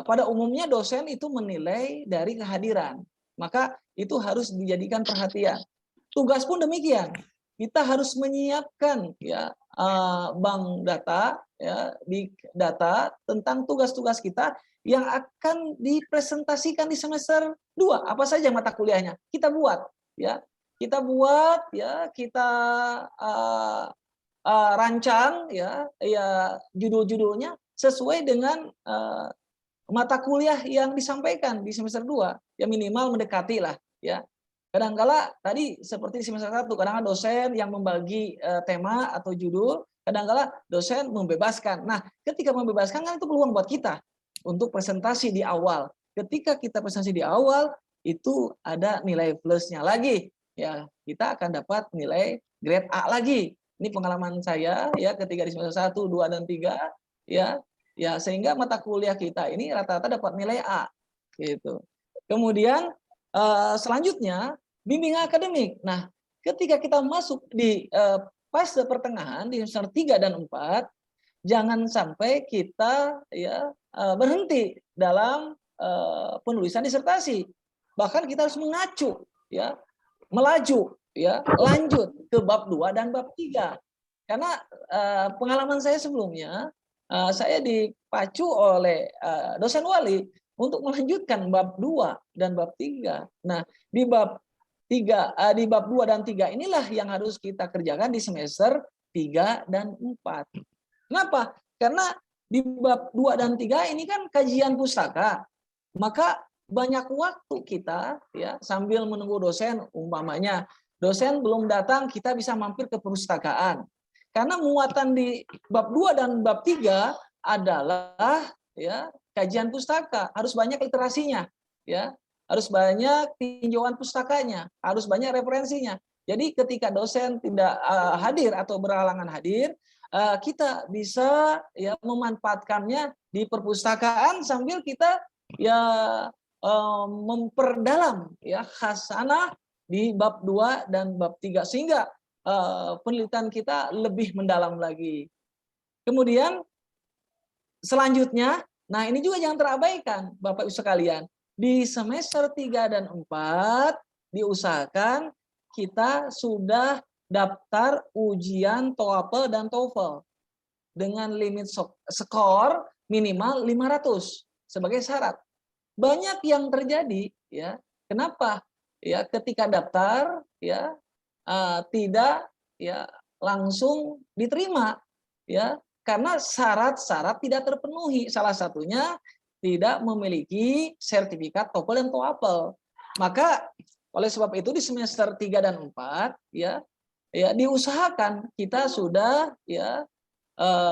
pada umumnya dosen itu menilai dari kehadiran. Maka itu harus dijadikan perhatian. Tugas pun demikian. Kita harus menyiapkan ya bank data ya, di data tentang tugas-tugas kita yang akan dipresentasikan di semester 2. Apa saja mata kuliahnya? Kita buat ya. Kita buat ya, kita rancang ya judul-judulnya sesuai dengan mata kuliah yang disampaikan di semester 2, ya minimal mendekati lah ya. Kadangkala tadi seperti di semester 1, kadang-kadang dosen yang membagi tema atau judul, kadangkala dosen membebaskan. Nah, ketika membebaskan kan itu peluang buat kita untuk presentasi di awal. Ketika kita presentasi di awal, itu ada nilai plusnya lagi. Ya, kita akan dapat nilai grade A lagi. Ini pengalaman saya ya ketika di semester 1, 2 dan 3 ya. Ya, sehingga mata kuliah kita ini rata-rata dapat nilai A gitu. Kemudian selanjutnya bimbingan akademik. Nah, ketika kita masuk di fase pertengahan di semester 3 dan 4, jangan sampai kita ya berhenti dalam penulisan disertasi. Bahkan kita harus mengacu ya, melaju ya, lanjut ke bab 2 dan bab 3. Karena pengalaman saya sebelumnya, saya dipacu oleh dosen wali untuk melanjutkan bab 2 dan bab 3. Nah, di bab 2 dan 3 inilah yang harus kita kerjakan di semester 3 dan 4. Kenapa? Karena di bab 2 dan 3 ini kan kajian pustaka. Maka banyak waktu kita ya sambil menunggu dosen, umpamanya dosen belum datang, kita bisa mampir ke perpustakaan. Karena muatan di bab 2 dan bab 3 adalah ya kajian pustaka, harus banyak literasinya, ya. Harus banyak tinjauan pustakanya, harus banyak referensinya. Jadi ketika dosen tidak hadir atau berhalangan hadir, kita bisa ya memanfaatkannya di perpustakaan sambil kita ya memperdalam ya khasanah di bab 2 dan bab 3 sehingga penelitian kita lebih mendalam lagi. Kemudian selanjutnya, nah ini juga jangan terabaikan Bapak Ibu sekalian. Di semester 3 dan 4 diusahakan kita sudah daftar ujian TOEFL dan TOEFL dengan limit skor minimal 500 sebagai syarat. Banyak yang terjadi ya. Kenapa? Ya ketika daftar ya tidak ya langsung diterima ya karena syarat-syarat tidak terpenuhi. Salah satunya tidak memiliki sertifikat TOEFL dan TOEFL. Maka oleh sebab itu di semester 3 dan 4 ya diusahakan kita sudah ya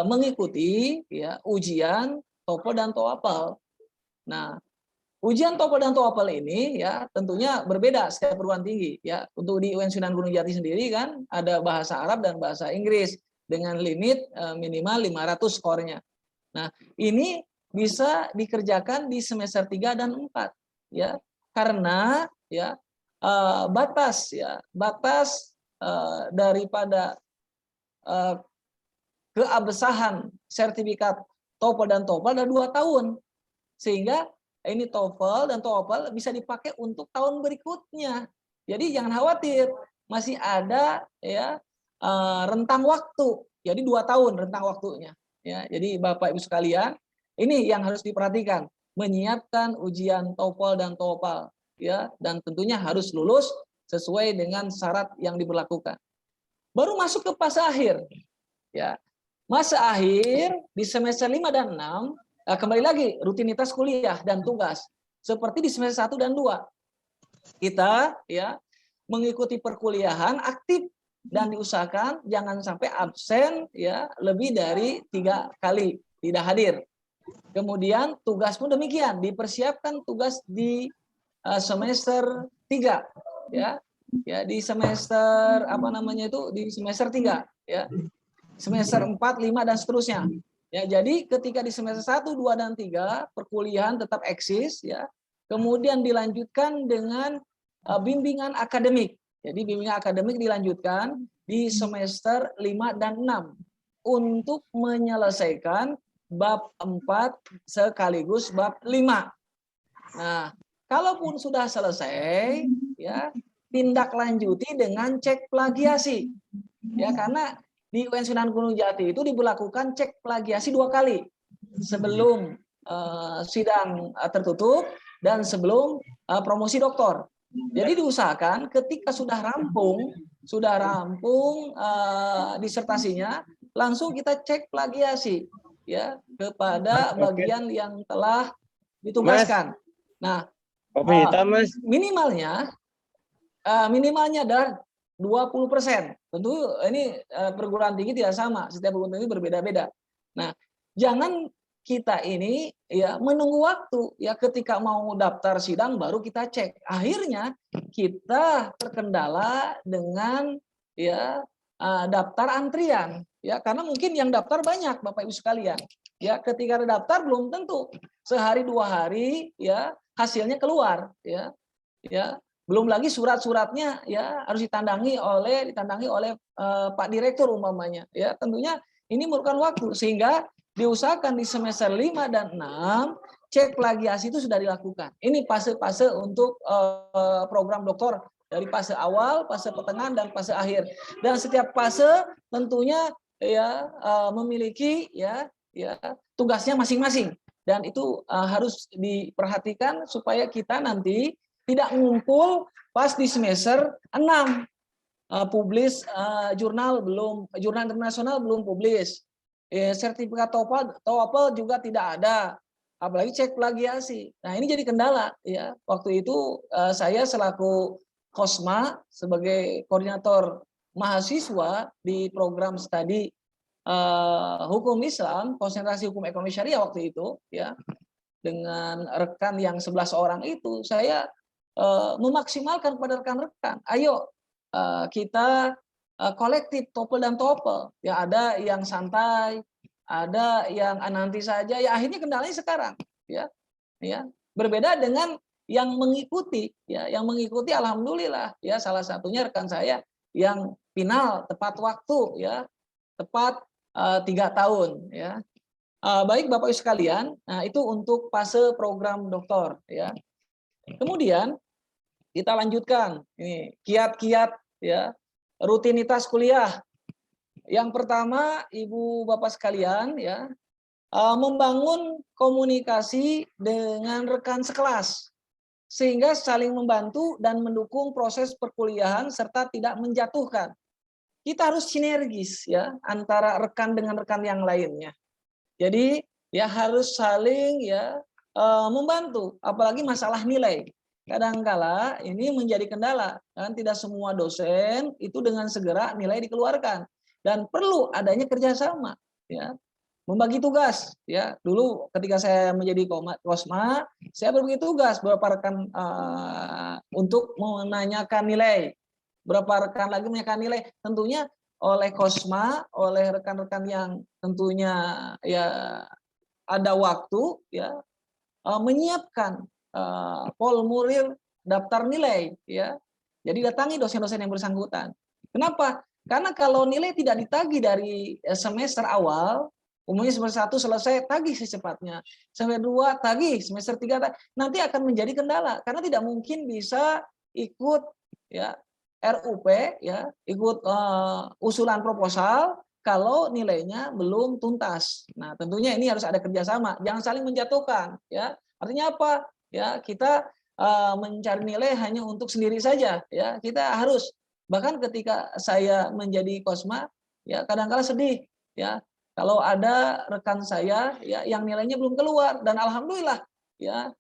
mengikuti ya ujian TOEFL dan TOEFL. Nah, ujian TOEFL dan TOEFL ini ya tentunya berbeda setiap perguruan tinggi ya. Untuk di UIN Sunan Gunung Jati sendiri kan ada bahasa Arab dan bahasa Inggris dengan limit minimal 500 skornya. Nah, ini bisa dikerjakan di semester 3 dan 4 ya. Karena ya batas daripada keabsahan sertifikat TOEFL dan TOEFL ada 2 tahun. Sehingga ini TOEFL dan TOEFL bisa dipakai untuk tahun berikutnya. Jadi jangan khawatir, masih ada ya rentang waktu. Jadi 2 tahun rentang waktunya. Ya, jadi Bapak Ibu sekalian, ini yang harus diperhatikan, menyiapkan ujian TOEFL dan TOEFL ya, dan tentunya harus lulus sesuai dengan syarat yang diberlakukan. Baru masuk ke fase akhir. Ya. Masa akhir di semester 5 dan 6 kembali lagi rutinitas kuliah dan tugas seperti di semester 1 dan 2. Kita ya mengikuti perkuliahan aktif dan diusahakan jangan sampai absen ya lebih dari 3 kali tidak hadir. Kemudian tugas pun demikian, dipersiapkan tugas di semester 3 ya. Ya di semester di semester 3 ya. Semester 4, 5 dan seterusnya. Ya, jadi ketika di semester 1, 2 dan 3 perkuliahan tetap eksis ya. Kemudian dilanjutkan dengan bimbingan akademik. Jadi bimbingan akademik dilanjutkan di semester 5 dan 6 untuk menyelesaikan bab 4 sekaligus bab 5. Nah, kalaupun sudah selesai ya, tindak lanjuti dengan cek plagiasi. Ya, karena di UIN Sunan Gunung Jati itu diberlakukan cek plagiasi 2 kali. Sebelum sidang tertutup dan sebelum promosi doktor. Jadi diusahakan ketika sudah rampung disertasinya, langsung kita cek plagiasi ya kepada bagian yang telah ditugaskan. Nah, minimalnya adalah 20%. Tentu ini perguruan tinggi tidak sama, setiap perguruan tinggi berbeda-beda. Nah, jangan kita ini ya menunggu waktu ya ketika mau daftar sidang baru kita cek. Akhirnya kita terkendala dengan ya daftar antrian ya karena mungkin yang daftar banyak Bapak Ibu sekalian. Ya, ketika daftar belum tentu sehari 2 hari ya hasilnya keluar ya. Ya, belum lagi surat-suratnya ya harus ditandai oleh Pak Direktur umpamanya ya. Tentunya ini memerlukan waktu sehingga diusahakan di semester 5 dan 6 cek plagiasi itu sudah dilakukan. Ini fase-fase untuk program doktor dari fase awal, fase pertengahan dan fase akhir. Dan setiap fase tentunya ya memiliki ya tugasnya masing-masing, dan itu harus diperhatikan supaya kita nanti tidak ngumpul pas di semester 6 publis jurnal internasional belum publis, sertifikat TOEFL juga tidak ada, apalagi cek plagiasi. Nah, ini jadi kendala ya. Waktu itu saya selaku Kosma sebagai koordinator mahasiswa di program studi hukum Islam, konsentrasi hukum ekonomi syariah waktu itu ya, dengan rekan yang 11 orang itu, saya memaksimalkan kepada rekan-rekan, ayo kita kolektif TOEFL dan TOEFL. Ya, ada yang santai, ada yang nanti saja. Ya, akhirnya kendalanya sekarang ya. Ya, berbeda dengan yang mengikuti ya, yang mengikuti alhamdulillah ya, salah satunya rekan saya yang final tepat waktu ya, tepat 3 tahun ya. Baik Bapak Ibu sekalian, nah itu untuk fase program doktor ya. Kemudian kita lanjutkan ini kiat-kiat ya rutinitas kuliah. Yang pertama, Ibu Bapak sekalian ya, membangun komunikasi dengan rekan sekelas sehingga saling membantu dan mendukung proses perkuliahan serta tidak menjatuhkan. Kita harus sinergis ya antara rekan dengan rekan yang lainnya. Jadi ya harus saling ya membantu, apalagi masalah nilai. Kadangkala ini menjadi kendala, kan tidak semua dosen itu dengan segera nilai dikeluarkan, dan perlu adanya kerjasama ya, membagi tugas ya. Dulu ketika saya menjadi Kosma, saya berbagi tugas beberapa rekan untuk menanyakan nilai, berapa rekan lagi menanyakan nilai, tentunya oleh Kosma, oleh rekan-rekan yang tentunya ya ada waktu ya menyiapkan formulir daftar nilai ya. Jadi datangi dosen-dosen yang bersangkutan. Kenapa? Karena kalau nilai tidak ditagih dari semester awal, umumnya semester 1 selesai, tagih secepatnya. Semester 2 tagih, semester 3 nanti akan menjadi kendala karena tidak mungkin bisa ikut ya RUP ya, ikut usulan proposal kalau nilainya belum tuntas. Nah, tentunya ini harus ada kerjasama, jangan saling menjatuhkan ya. Artinya apa? Ya, kita mencari nilai hanya untuk sendiri saja ya. Kita harus, bahkan ketika saya menjadi Kosma ya kadang-kala sedih ya kalau ada rekan saya ya yang nilainya belum keluar, dan alhamdulillah ya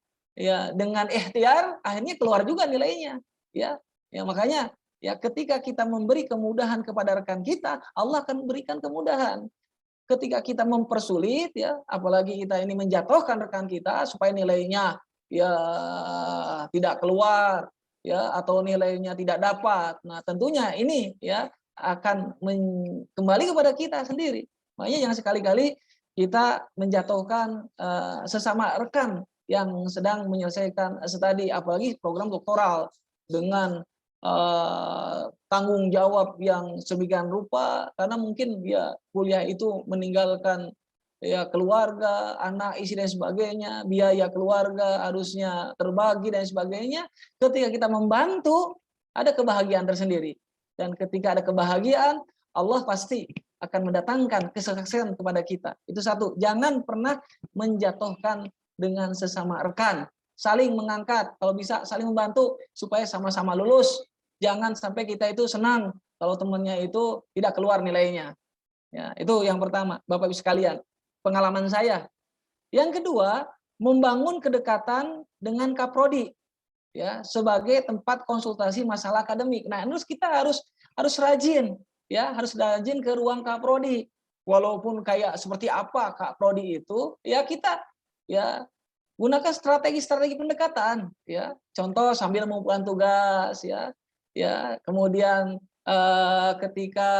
dengan ikhtiar akhirnya keluar juga nilainya ya. Ya makanya ya ketika kita memberi kemudahan kepada rekan kita, Allah akan memberikan kemudahan. Ketika kita mempersulit ya, apalagi kita ini menjatuhkan rekan kita supaya nilainya ya tidak keluar ya, atau nilainya tidak dapat. Nah, tentunya ini ya akan kembali kepada kita sendiri. Makanya jangan sekali-kali kita menjatuhkan sesama rekan yang sedang menyelesaikan studi, apalagi program doktoral dengan tanggung jawab yang sedemikian rupa, karena mungkin dia kuliah itu meninggalkan ya keluarga, anak, istri dan sebagainya, biaya keluarga harusnya terbagi dan sebagainya. Ketika kita membantu, ada kebahagiaan tersendiri, dan ketika ada kebahagiaan, Allah pasti akan mendatangkan kesuksesan kepada kita. Itu satu, jangan pernah menjatuhkan dengan sesama rekan, saling mengangkat, kalau bisa saling membantu supaya sama-sama lulus. Jangan sampai kita itu senang kalau temannya itu tidak keluar nilainya. Ya, itu yang pertama, Bapak Ibu sekalian, pengalaman saya. Yang kedua, membangun kedekatan dengan Kaprodi ya sebagai tempat konsultasi masalah akademik. Nah, terus kita harus rajin ya, harus rajin ke ruang Kaprodi. Walaupun kayak seperti apa Kaprodi itu, ya kita ya gunakan strategi-strategi pendekatan ya. Contoh sambil mengumpulkan tugas ya. Ya, kemudian ketika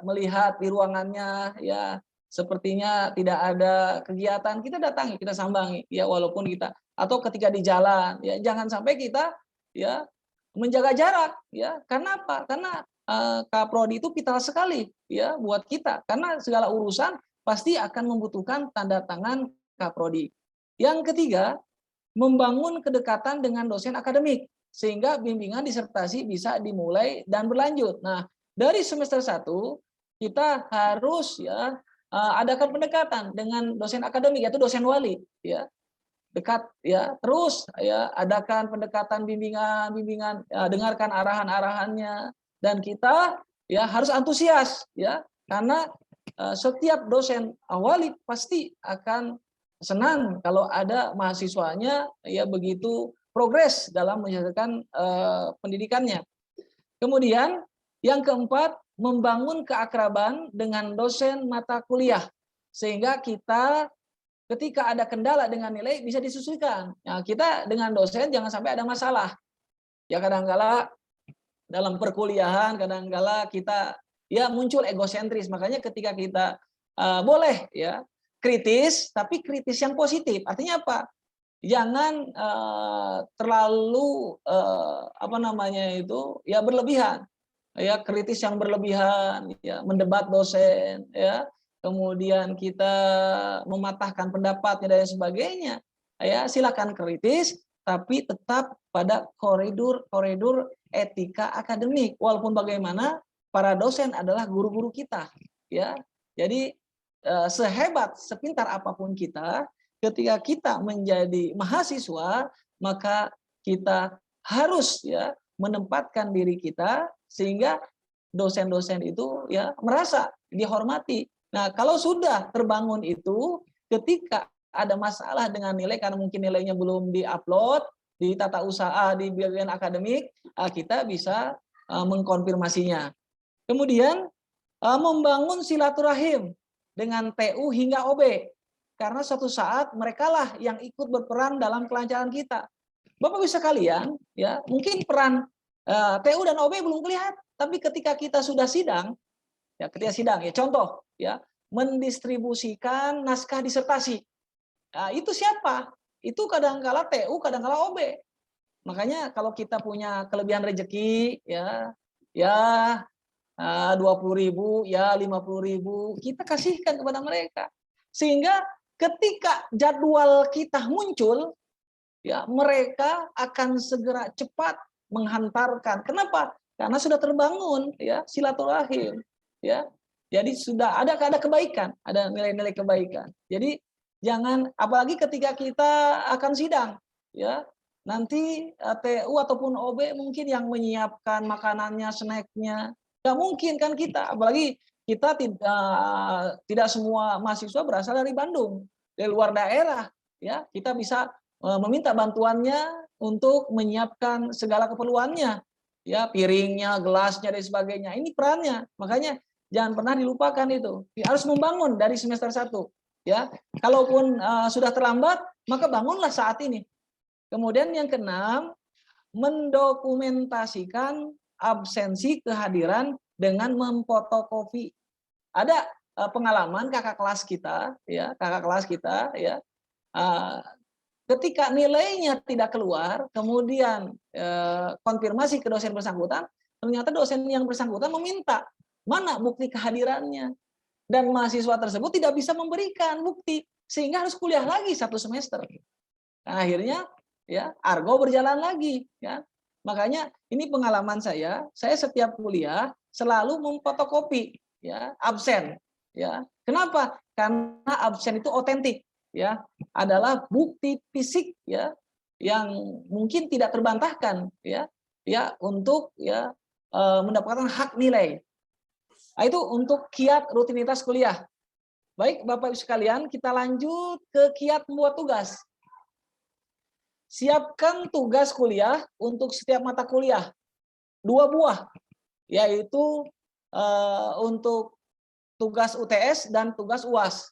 melihat di ruangannya ya sepertinya tidak ada kegiatan, kita datangi, kita sambangi ya, walaupun kita, atau ketika di jalan ya jangan sampai kita ya menjaga jarak ya. Karena apa? Karena Kaprodi itu vital sekali ya buat kita, karena segala urusan pasti akan membutuhkan tanda tangan Kaprodi. Yang ketiga, membangun kedekatan dengan dosen akademik sehingga bimbingan disertasi bisa dimulai dan berlanjut. Nah, dari semester 1 kita harus ya adakan pendekatan dengan dosen akademik, yaitu dosen wali, ya dekat ya, terus ya adakan pendekatan bimbingan, dengarkan arahannya, dan kita ya harus antusias ya, karena setiap dosen wali pasti akan senang kalau ada mahasiswanya ya begitu progres dalam menyelesaikan pendidikannya. Kemudian yang keempat, membangun keakraban dengan dosen mata kuliah sehingga kita ketika ada kendala dengan nilai bisa disesuaikan. Nah, kita dengan dosen jangan sampai ada masalah. Ya kadang-kala dalam perkuliahan kadang-kala kita ya muncul egosentris. Makanya ketika kita boleh ya kritis, tapi kritis yang positif. Artinya apa? Jangan terlalu apa namanya itu ya berlebihan. Ya kritis yang berlebihan, ya mendebat dosen, ya kemudian kita mematahkan pendapatnya dan sebagainya. Ya silakan kritis, tapi tetap pada koridor etika akademik. Walaupun bagaimana para dosen adalah guru-guru kita, ya. Jadi sehebat, sepintar apapun kita, ketika kita menjadi mahasiswa, maka kita harus ya menempatkan diri kita sehingga dosen-dosen itu ya merasa dihormati. Nah, kalau sudah terbangun itu, ketika ada masalah dengan nilai karena mungkin nilainya belum diupload di tata usaha di bagian akademik, kita bisa mengkonfirmasinya. Kemudian membangun silaturahim dengan TU hingga OB. Karena suatu saat merekalah yang ikut berperan dalam kelancaran kita. Bapak Ibu sekalian, ya mungkin peran TU dan OB belum kelihatan, tapi ketika kita sudah sidang, ya ketika sidang, ya contoh, ya mendistribusikan naskah disertasi. Nah, itu siapa? Itu kadang-kala TU, kadang-kala OB. Makanya kalau kita punya kelebihan rezeki, ya 20.000, ya 50.000, kita kasihkan kepada mereka. Sehingga ketika jadwal kita muncul, ya mereka akan segera cepat menghantarkan. Kenapa? Karena sudah terbangun ya silaturahim, ya. Jadi sudah ada kebaikan, ada nilai-nilai kebaikan. Jadi jangan, apalagi ketika kita akan sidang, ya nanti TU ataupun OB mungkin yang menyiapkan makanannya, snacknya, nggak mungkin kan kita, apalagi kita tidak semua mahasiswa berasal dari Bandung, dari luar daerah, ya kita bisa meminta bantuannya untuk menyiapkan segala keperluannya, ya piringnya, gelasnya dan sebagainya. Ini perannya. Makanya jangan pernah dilupakan itu. Harus membangun dari semester 1. Ya, kalaupun sudah terlambat, maka bangunlah saat ini. Kemudian yang keenam, mendokumentasikan absensi kehadiran dengan memfotokopi. Ada pengalaman kakak kelas kita, ya ketika nilainya tidak keluar, kemudian konfirmasi ke dosen bersangkutan, ternyata dosen yang bersangkutan meminta mana bukti kehadirannya, dan mahasiswa tersebut tidak bisa memberikan bukti, sehingga harus kuliah lagi 1 semester. Nah, akhirnya ya argo berjalan lagi, ya. Makanya ini pengalaman saya setiap kuliah selalu memfotokopi ya absen, ya. Kenapa? Karena absen itu otentik, ya, adalah bukti fisik ya yang mungkin tidak terbantahkan ya untuk ya mendapatkan hak nilai. Nah, itu untuk kiat rutinitas kuliah. Baik Bapak Ibu sekalian, kita lanjut ke kiat membuat tugas. Siapkan tugas kuliah untuk setiap mata kuliah 2 buah, yaitu untuk tugas UTS dan tugas UAS.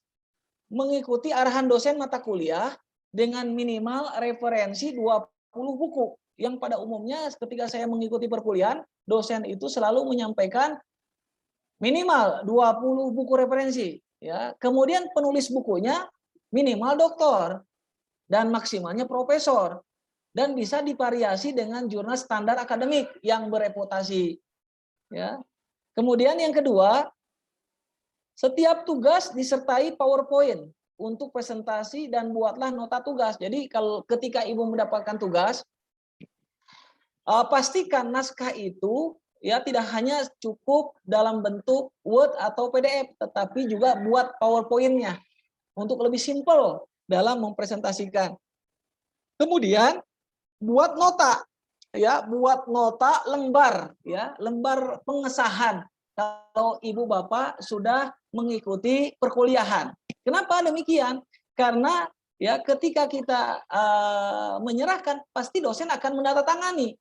Mengikuti arahan dosen mata kuliah dengan minimal referensi 20 buku. Yang pada umumnya ketika saya mengikuti perkuliahan, dosen itu selalu menyampaikan minimal 20 buku referensi. Ya. Kemudian penulis bukunya minimal doktor dan maksimalnya profesor. Dan bisa divariasi dengan jurnal standar akademik yang bereputasi. Ya. Kemudian yang kedua, setiap tugas disertai PowerPoint untuk presentasi dan buatlah nota tugas. Jadi kalau ketika Ibu mendapatkan tugas, pastikan naskah itu ya tidak hanya cukup dalam bentuk Word atau PDF, tetapi juga buat PowerPoint-nya untuk lebih simpel dalam mempresentasikan. Kemudian buat nota, ya, buat nota lembar, ya, lembar pengesahan kalau ibu bapak sudah mengikuti perkuliahan. Kenapa demikian? Karena ya ketika kita menyerahkan, pasti dosen akan menandatangani.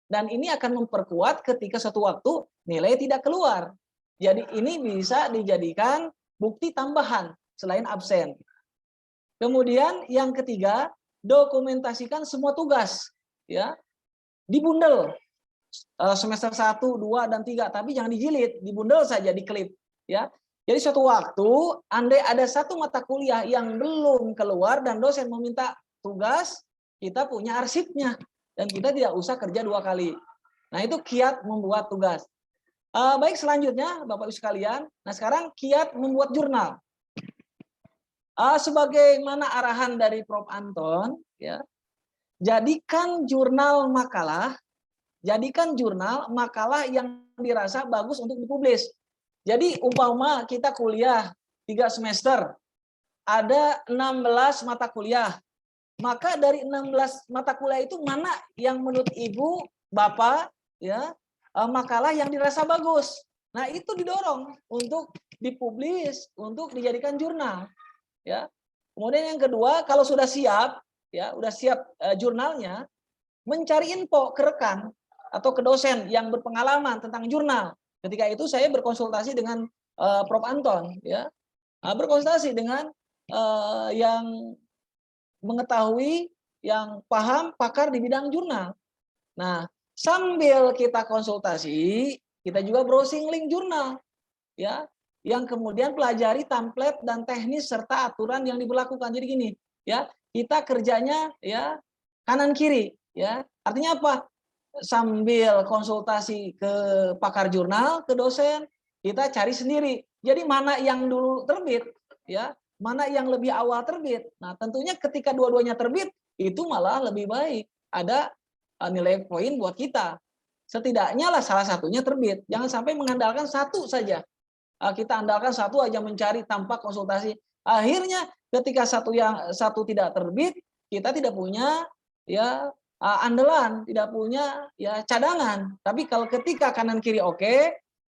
Dan ini akan memperkuat ketika suatu waktu nilai tidak keluar. Jadi ini bisa dijadikan bukti tambahan selain absen. Kemudian yang ketiga, dokumentasikan semua tugas, ya, dibundel semester 1, 2, dan 3, tapi jangan dijilid, dibundel saja, diklip, ya. Jadi suatu waktu andai ada satu mata kuliah yang belum keluar dan dosen meminta tugas, kita punya arsipnya dan kita tidak usah kerja 2 kali. Nah, itu kiat membuat tugas. Baik, selanjutnya Bapak Ibu sekalian, nah sekarang kiat membuat jurnal. Sebagaimana arahan dari Prof. Anton, ya, jadikan jurnal makalah yang dirasa bagus untuk dipublis. Jadi umpama kita kuliah 3 semester, ada 16 mata kuliah. Maka dari 16 mata kuliah itu mana yang menurut Ibu, Bapak, ya, makalah yang dirasa bagus. Nah, itu didorong untuk dipublis, untuk dijadikan jurnal, ya. Kemudian yang kedua, kalau sudah siap, ya, udah siap jurnalnya, mencari info ke rekan atau ke dosen yang berpengalaman tentang jurnal. Ketika itu saya berkonsultasi dengan Prof. Anton, ya, berkonsultasi dengan yang mengetahui, yang paham, pakar di bidang jurnal. Nah, sambil kita konsultasi, kita juga browsing link jurnal, ya, yang kemudian pelajari template dan teknis serta aturan yang diberlakukan. Jadi gini, ya, kita kerjanya, ya, kanan kiri, ya. Artinya apa? Sambil konsultasi ke pakar jurnal, ke dosen, kita cari sendiri. Jadi mana yang dulu terbit, ya, mana yang lebih awal terbit. Nah, tentunya ketika dua-duanya terbit, itu malah lebih baik. Ada nilai poin buat kita. Setidaknya lah salah satunya terbit. Jangan sampai mengandalkan satu saja. Kita andalkan satu aja mencari tanpa konsultasi. Akhirnya ketika satu tidak terbit, kita tidak punya, ya, andalan, tidak punya, ya, cadangan. Tapi kalau ketika kanan kiri oke,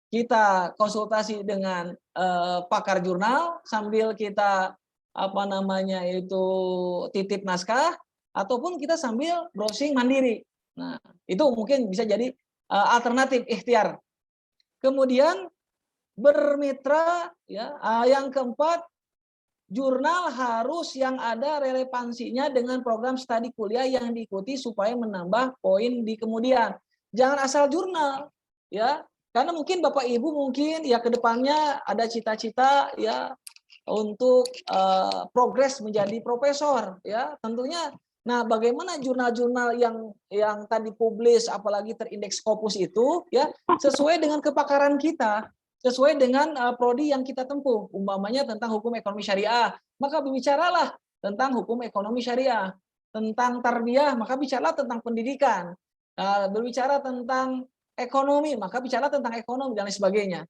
kita konsultasi dengan pakar jurnal sambil kita titip naskah ataupun kita sambil browsing mandiri. Nah, itu mungkin bisa jadi alternatif ikhtiar. Kemudian bermitra, ya, yang keempat, jurnal harus yang ada relevansinya dengan program studi kuliah yang diikuti supaya menambah poin di kemudian. Jangan asal jurnal, ya. Karena mungkin Bapak Ibu mungkin ya ke depannya ada cita-cita, ya, untuk progres menjadi profesor, ya. Tentunya nah bagaimana jurnal-jurnal yang tadi publis apalagi terindeks Scopus itu, ya, sesuai dengan kepakaran kita, sesuai dengan prodi yang kita tempuh. Umpamanya tentang hukum ekonomi syariah, maka bicaralah tentang hukum ekonomi syariah. Tentang tarbiyah, maka bicaralah tentang pendidikan. Berbicara tentang ekonomi, maka bicara tentang ekonomi dan lain sebagainya.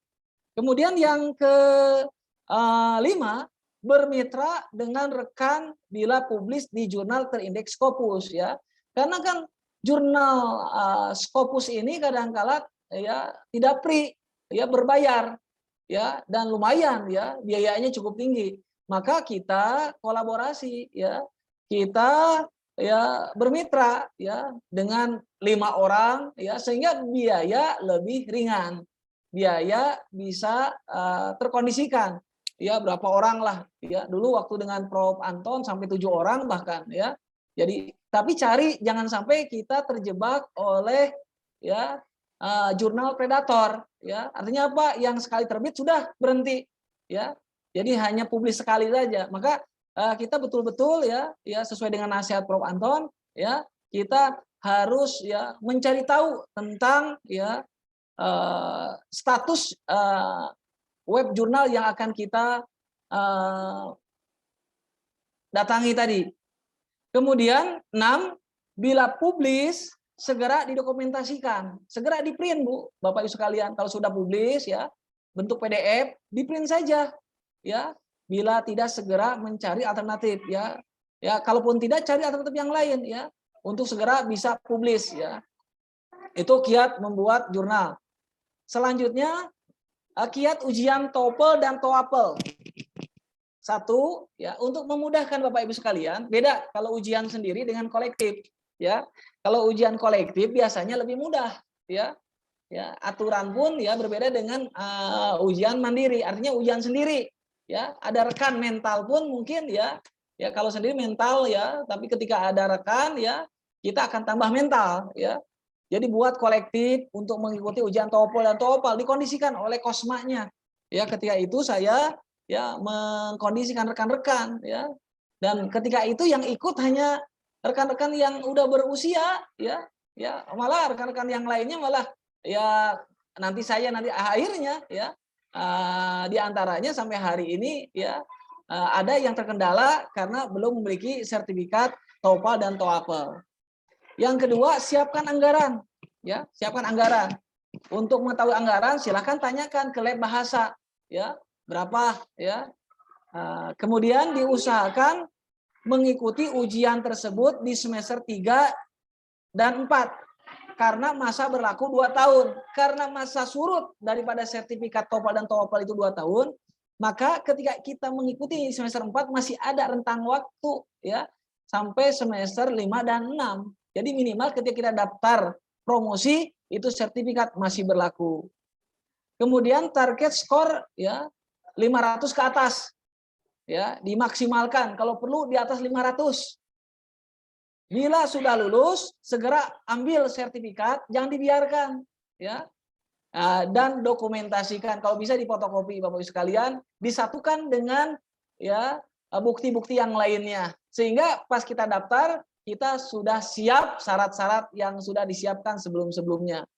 Kemudian yang kelima, bermitra dengan rekan bila publis di jurnal terindeks Scopus, ya. Karena kan jurnal Scopus ini kadang-kala, ya, tidak free, ya, berbayar, ya, dan lumayan, ya, biayanya cukup tinggi. Maka kita kolaborasi, ya. Kita, ya, bermitra, ya, dengan 5 orang, ya, sehingga biaya lebih ringan, biaya bisa terkondisikan, ya, berapa orang lah, ya, dulu waktu dengan Prof. Anton sampai 7 orang bahkan, ya. Jadi tapi cari jangan sampai kita terjebak oleh, ya, jurnal predator, ya. Artinya apa? Yang sekali terbit sudah berhenti, ya. Jadi hanya publis sekali saja. Maka kita betul-betul, ya, sesuai dengan nasihat Prof. Anton, ya, kita harus, ya, mencari tahu tentang, ya, status web jurnal yang akan kita datangi tadi. Kemudian 6, bila publis, segera didokumentasikan, segera di-print Bu, Bapak Ibu sekalian. Kalau sudah publis ya, bentuk PDF, di-print saja ya. Bila tidak segera mencari alternatif ya. Ya, kalaupun tidak cari alternatif yang lain ya, untuk segera bisa publis ya. Itu kiat membuat jurnal. Selanjutnya kiat ujian TOEFL dan TOEFL. Satu ya, untuk memudahkan Bapak Ibu sekalian, beda kalau ujian sendiri dengan kolektif ya. Kalau ujian kolektif biasanya lebih mudah ya. Ya, aturan pun ya berbeda dengan ujian mandiri, artinya ujian sendiri ya. Ada rekan mental pun mungkin ya. Ya kalau sendiri mental ya, tapi ketika ada rekan ya, kita akan tambah mental ya. Jadi buat kolektif untuk mengikuti ujian TOEFL dan TOEFL dikondisikan oleh kosmanya. Ya, ketika itu saya ya mengkondisikan rekan-rekan ya. Dan ketika itu yang ikut hanya rekan-rekan yang udah berusia ya. Ya, malah rekan-rekan yang lainnya malah ya nanti akhirnya ya di antaranya sampai hari ini ya ada yang terkendala karena belum memiliki sertifikat TOEFL dan TOEFL. Yang kedua, siapkan anggaran. Ya, siapkan anggaran. Untuk mengetahui anggaran, silakan tanyakan ke lab bahasa. Ya, berapa? Ya. Kemudian diusahakan mengikuti ujian tersebut di semester 3 dan 4. Karena masa berlaku 2 tahun. Karena masa surut daripada sertifikat TOEFL dan TOEFL itu 2 tahun, maka ketika kita mengikuti semester 4 masih ada rentang waktu ya sampai semester 5 dan 6. Jadi minimal ketika kita daftar promosi itu sertifikat masih berlaku. Kemudian target skor ya 500 ke atas. Ya, dimaksimalkan kalau perlu di atas 500. Bila sudah lulus, segera ambil sertifikat, jangan dibiarkan ya. Dan dokumentasikan, kalau bisa difotokopi Bapak Ibu sekalian, disatukan dengan ya bukti-bukti yang lainnya. Sehingga pas kita daftar kita sudah siap syarat-syarat yang sudah disiapkan sebelum-sebelumnya.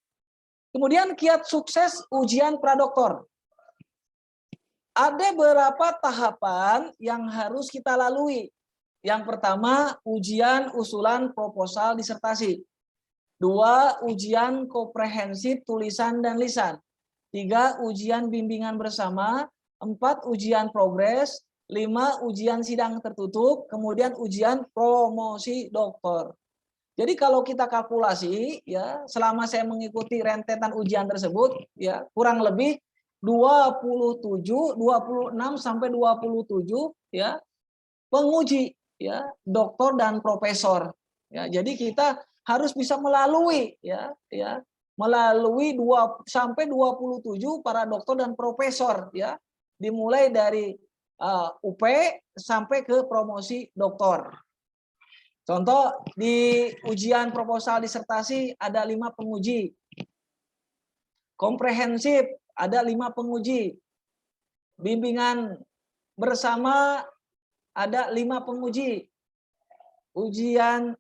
Kemudian kiat sukses ujian pradoktor. Ada beberapa tahapan yang harus kita lalui. Yang pertama, ujian usulan proposal disertasi. 2, ujian komprehensif tulisan dan lisan. 3, ujian bimbingan bersama. 4, ujian progres. 5, ujian sidang tertutup, kemudian ujian promosi doktor. Jadi kalau kita kalkulasi ya, selama saya mengikuti rentetan ujian tersebut ya, kurang lebih 26 sampai 27 ya penguji ya, doktor dan profesor. Ya, jadi kita harus bisa melalui melalui 2 sampai 27 para doktor dan profesor ya. Dimulai dari UP sampai ke promosi doktor. Contoh di ujian proposal disertasi ada 5 penguji. Komprehensif ada 5 penguji. Bimbingan bersama ada 5 penguji. Ujian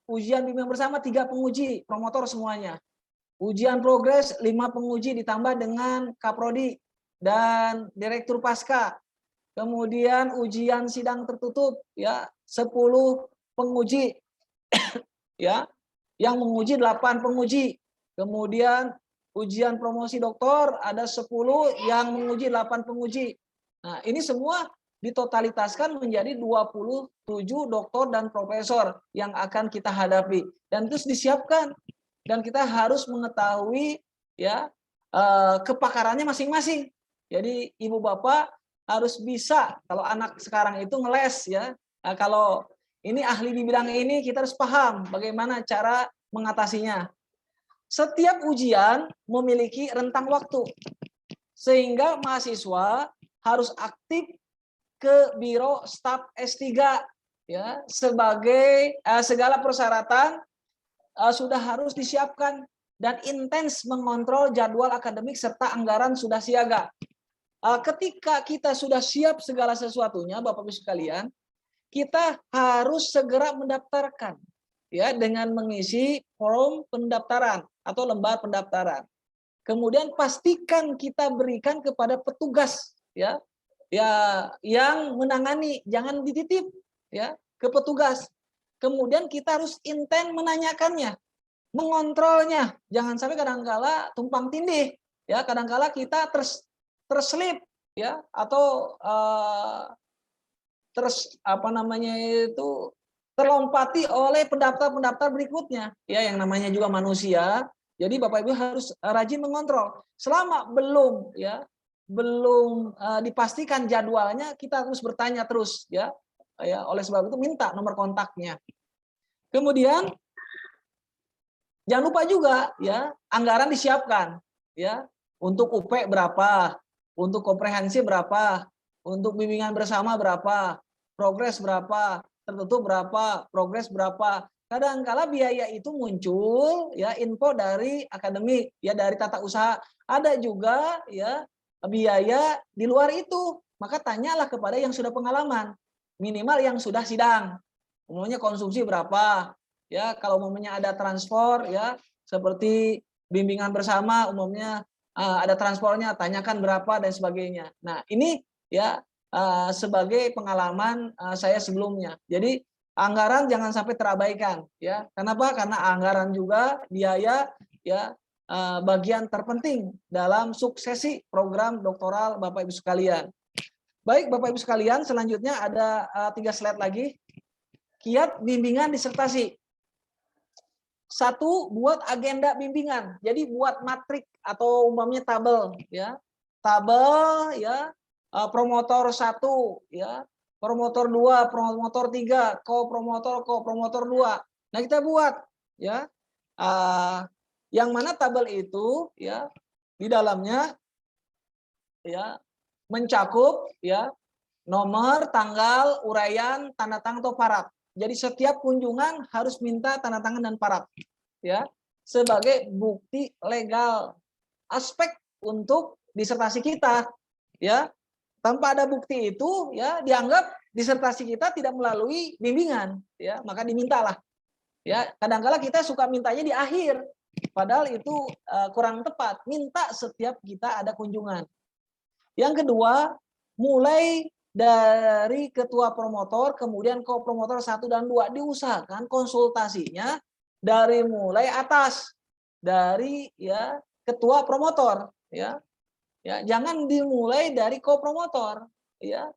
bimbingan bersama 3 penguji, promotor semuanya. Ujian progres 5 penguji ditambah dengan kaprodi dan direktur pasca. Kemudian ujian sidang tertutup ya 10 penguji ya, yang menguji 8 penguji. Kemudian ujian promosi doktor ada 10 yang menguji 8 penguji. Nah, ini semua ditotalitaskan menjadi 27 doktor dan profesor yang akan kita hadapi, dan terus disiapkan, dan kita harus mengetahui ya kepakarannya masing-masing. Jadi ibu bapak harus bisa, kalau anak sekarang itu ngeles ya. Nah, kalau ini ahli di bidang ini, kita harus paham bagaimana cara mengatasinya. Setiap ujian memiliki rentang waktu, sehingga mahasiswa harus aktif ke Biro Staf S3 ya, sebagai segala persyaratan sudah harus disiapkan dan intens mengontrol jadwal akademik serta anggaran sudah siaga. Ketika kita sudah siap segala sesuatunya, Bapak Ibu sekalian, kita harus segera mendaftarkan ya dengan mengisi form pendaftaran atau lembar pendaftaran. Kemudian pastikan kita berikan kepada petugas ya yang menangani, jangan dititip ya ke petugas. kemudian kita harus intent menanyakannya, mengontrolnya. Jangan sampai kadangkala tumpang tindih, ya. Kadangkala kita terselip, ya, atau terlompati oleh pendaftar-pendaftar berikutnya, ya, yang namanya juga manusia. Jadi Bapak Ibu harus rajin mengontrol. Selama belum dipastikan jadwalnya, kita harus bertanya terus, ya. Ya, oleh sebab itu minta nomor kontaknya. Kemudian jangan lupa juga, ya, anggaran disiapkan, ya, untuk UP berapa, untuk komprehensif berapa, untuk bimbingan bersama berapa, progres berapa, tertutup berapa, progres berapa. Kadang-kala biaya itu muncul, ya, info dari akademik, ya, dari tata usaha. Ada juga, ya, biaya di luar itu. Maka tanyalah kepada yang sudah pengalaman, minimal yang sudah sidang. Umumnya konsumsi berapa? Ya, kalau umumnya ada transport, ya, seperti bimbingan bersama umumnya ada transportnya, tanyakan berapa dan sebagainya. Nah, ini, ya, sebagai pengalaman saya sebelumnya. Jadi anggaran jangan sampai terabaikan, ya. Kenapa? Karena anggaran juga biaya, ya, bagian terpenting dalam suksesi program doktoral Bapak Ibu sekalian. Baik Bapak Ibu sekalian, selanjutnya ada 3 slide lagi. Kiat bimbingan disertasi. 1, buat agenda bimbingan. Jadi buat matrik atau umpamanya tabel, ya. Tabel, ya, promotor 1, ya, promotor 2, promotor 3, ko-promotor 2. Nah, kita buat, ya. Yang mana tabel itu, ya, di dalamnya, ya, mencakup, ya, nomor, tanggal, uraian, tanda tangan atau paraf. Jadi setiap kunjungan harus minta tanda tangan dan paraf, ya, sebagai bukti legal aspek untuk disertasi kita, ya. Tanpa ada bukti itu, ya, dianggap disertasi kita tidak melalui bimbingan, ya, maka dimintalah, ya. Kadang-kala kita suka mintanya di akhir, padahal itu kurang tepat. Minta setiap kita ada kunjungan. Yang kedua, mulai dari ketua promotor, kemudian ko-promotor 1 dan 2, diusahakan konsultasinya dari mulai atas, dari, ya, ketua promotor, ya. Ya, jangan dimulai dari ko-promotor, ya.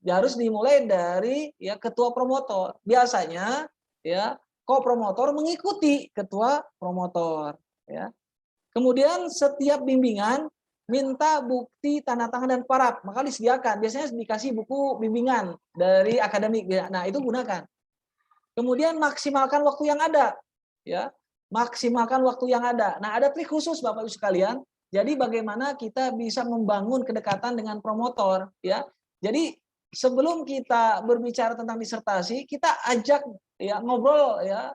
Harus dimulai dari, ya, ketua promotor. Biasanya, ya, ko-promotor mengikuti ketua promotor, ya. Kemudian setiap bimbingan minta bukti tanda tangan dan paraf, maka disediakan. Biasanya dikasih buku bimbingan dari akademik. Nah, itu gunakan. Kemudian maksimalkan waktu yang ada, ya. Maksimalkan waktu yang ada. Nah, ada trik khusus Bapak Ibu sekalian. Jadi bagaimana kita bisa membangun kedekatan dengan promotor, ya. Jadi sebelum kita berbicara tentang disertasi, kita ajak, ya, ngobrol, ya,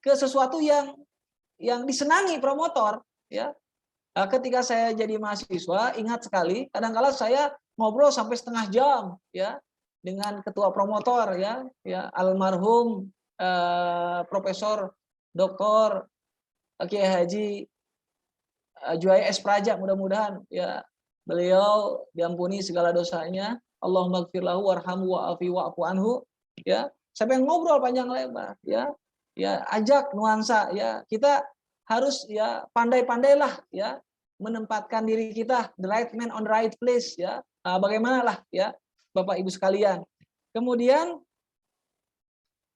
ke sesuatu yang disenangi promotor, ya. Ketika saya jadi mahasiswa, ingat sekali, kadang-kala saya ngobrol sampai setengah jam, ya, dengan ketua promotor, ya, almarhum Profesor Dr. Kiai Haji Juwai S. Praja, mudah-mudahan, ya, beliau diampuni segala dosanya. Allahumma gfir lahu warhamhu wa'afi wa'fu anhu, ya. Sampai ngobrol panjang lebar, ya. Ya, ajak nuansa, ya. Kita harus, ya, pandai-pandailah, ya, menempatkan diri kita, the right man on the right place, ya. Bagaimanalah, ya, Bapak Ibu sekalian. Kemudian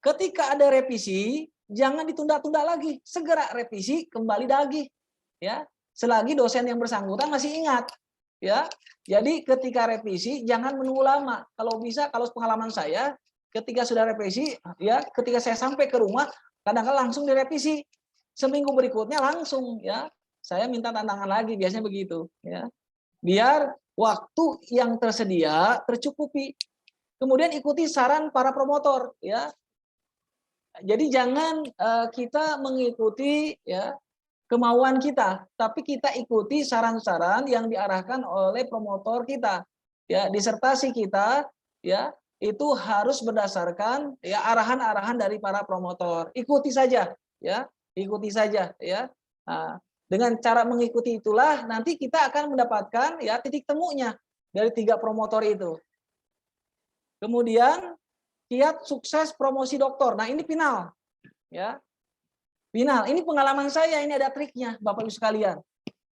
ketika ada revisi, jangan ditunda-tunda lagi, segera revisi kembali lagi, ya. Selagi dosen yang bersangkutan masih ingat, ya. Jadi ketika revisi jangan menunggu lama. Kalau bisa, kalau pengalaman saya, ketika sudah revisi, ya, ketika saya sampai ke rumah, kadang-kadang langsung direvisi. Seminggu berikutnya langsung, ya, saya minta tantangan lagi, biasanya begitu, ya. Biar waktu yang tersedia tercukupi. Kemudian ikuti saran para promotor, ya. Jadi jangan kita mengikuti, ya, kemauan kita, tapi kita ikuti saran-saran yang diarahkan oleh promotor kita. Ya, disertasi kita, ya, itu harus berdasarkan, ya, arahan-arahan dari para promotor. Ikuti saja, ya. Ikuti saja, ya. Nah, dengan cara mengikuti itulah nanti kita akan mendapatkan, ya, titik temunya dari 3 promotor itu. Kemudian kiat sukses promosi doktor. Nah, ini final. Ya. Final. Ini pengalaman saya, ini ada triknya Bapak Ibu sekalian.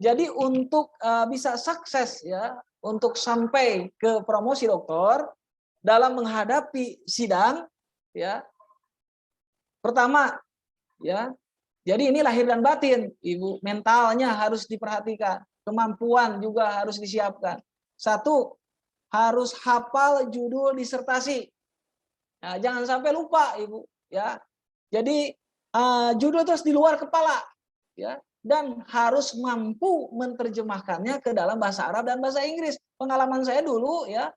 Jadi untuk bisa sukses ya, untuk sampai ke promosi doktor dalam menghadapi sidang ya. Pertama ya. Jadi ini lahir dan batin, Ibu. Mentalnya harus diperhatikan, kemampuan juga harus disiapkan. Satu, harus hafal judul disertasi. Nah, jangan sampai lupa, Ibu, ya. Jadi judul terus di luar kepala, ya. Dan harus mampu menerjemahkannya ke dalam bahasa Arab dan bahasa Inggris. Pengalaman saya dulu, ya,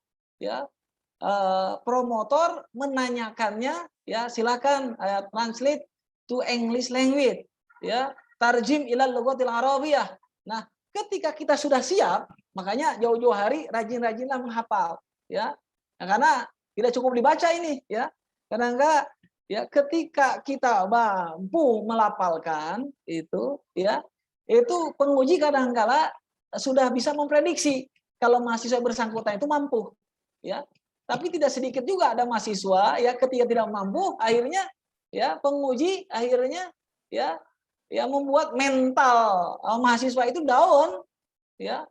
promotor menanyakannya, ya, silakan translate to English language, ya, tarjim ilal lughatil arabiyah. Nah, ketika kita sudah siap, makanya jauh-jauh hari rajin-rajinlah menghafal, ya. Nah, karena tidak cukup dibaca ini, ya. Karena enggak, ya, ketika kita mampu melafalkan itu, ya, itu penguji kadang-kala sudah bisa memprediksi kalau mahasiswa bersangkutan itu mampu, ya. Tapi tidak sedikit juga ada mahasiswa ya ketika tidak mampu akhirnya ya penguji akhirnya ya membuat mental mahasiswa itu down, ya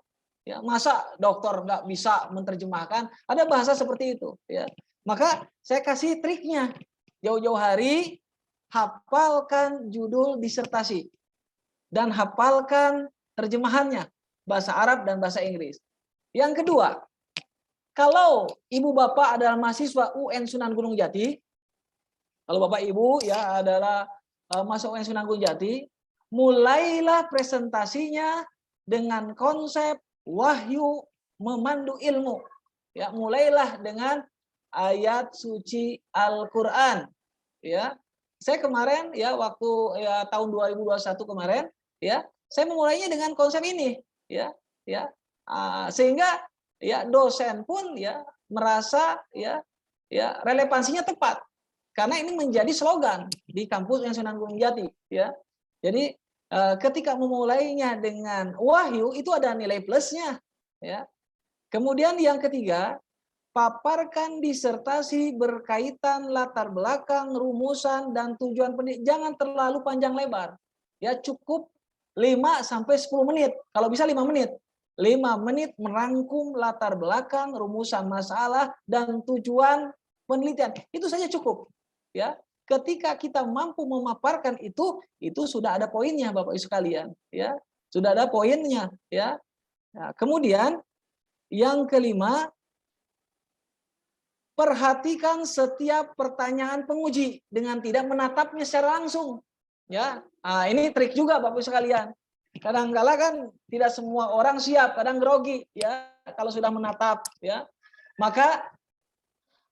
masa dokter nggak bisa menerjemahkan, ada bahasa seperti itu, ya. Maka saya kasih triknya, jauh-jauh hari hafalkan judul disertasi dan hafalkan terjemahannya bahasa Arab dan bahasa Inggris. Yang kedua, kalau ibu bapak adalah mahasiswa UN Sunan Gunung Jati, kalau Bapak Ibu ya adalah masuk UN Sunan Gunung Jati, mulailah presentasinya dengan konsep wahyu memandu ilmu. Ya, mulailah dengan ayat suci Al-Qur'an. Ya. Saya kemarin ya waktu ya tahun 2021 kemarin ya, saya memulainya dengan konsep ini, ya. Sehingga ya dosen pun ya merasa ya relevansinya tepat. Karena ini menjadi slogan di kampus yang Sunan Gunung Jati, ya. Jadi ketika memulainya dengan wahyu itu ada nilai plusnya, ya. Kemudian yang ketiga, paparkan disertasi berkaitan latar belakang, rumusan dan tujuan pendidik. Jangan terlalu panjang lebar. Ya, cukup 5 sampai 10 menit. Kalau bisa 5 menit. 5 menit merangkum latar belakang, rumusan masalah dan tujuan penelitian. Itu saja cukup. Ya, ketika kita mampu memaparkan itu sudah ada poinnya Bapak Ibu sekalian, ya. Sudah ada poinnya, ya. Nah, kemudian yang kelima, perhatikan setiap pertanyaan penguji dengan tidak menatapnya secara langsung, ya. Nah, ini trik juga Bapak Ibu sekalian. Kadang-kala kan tidak semua orang siap, kadang grogi, ya, kalau sudah menatap, ya. Maka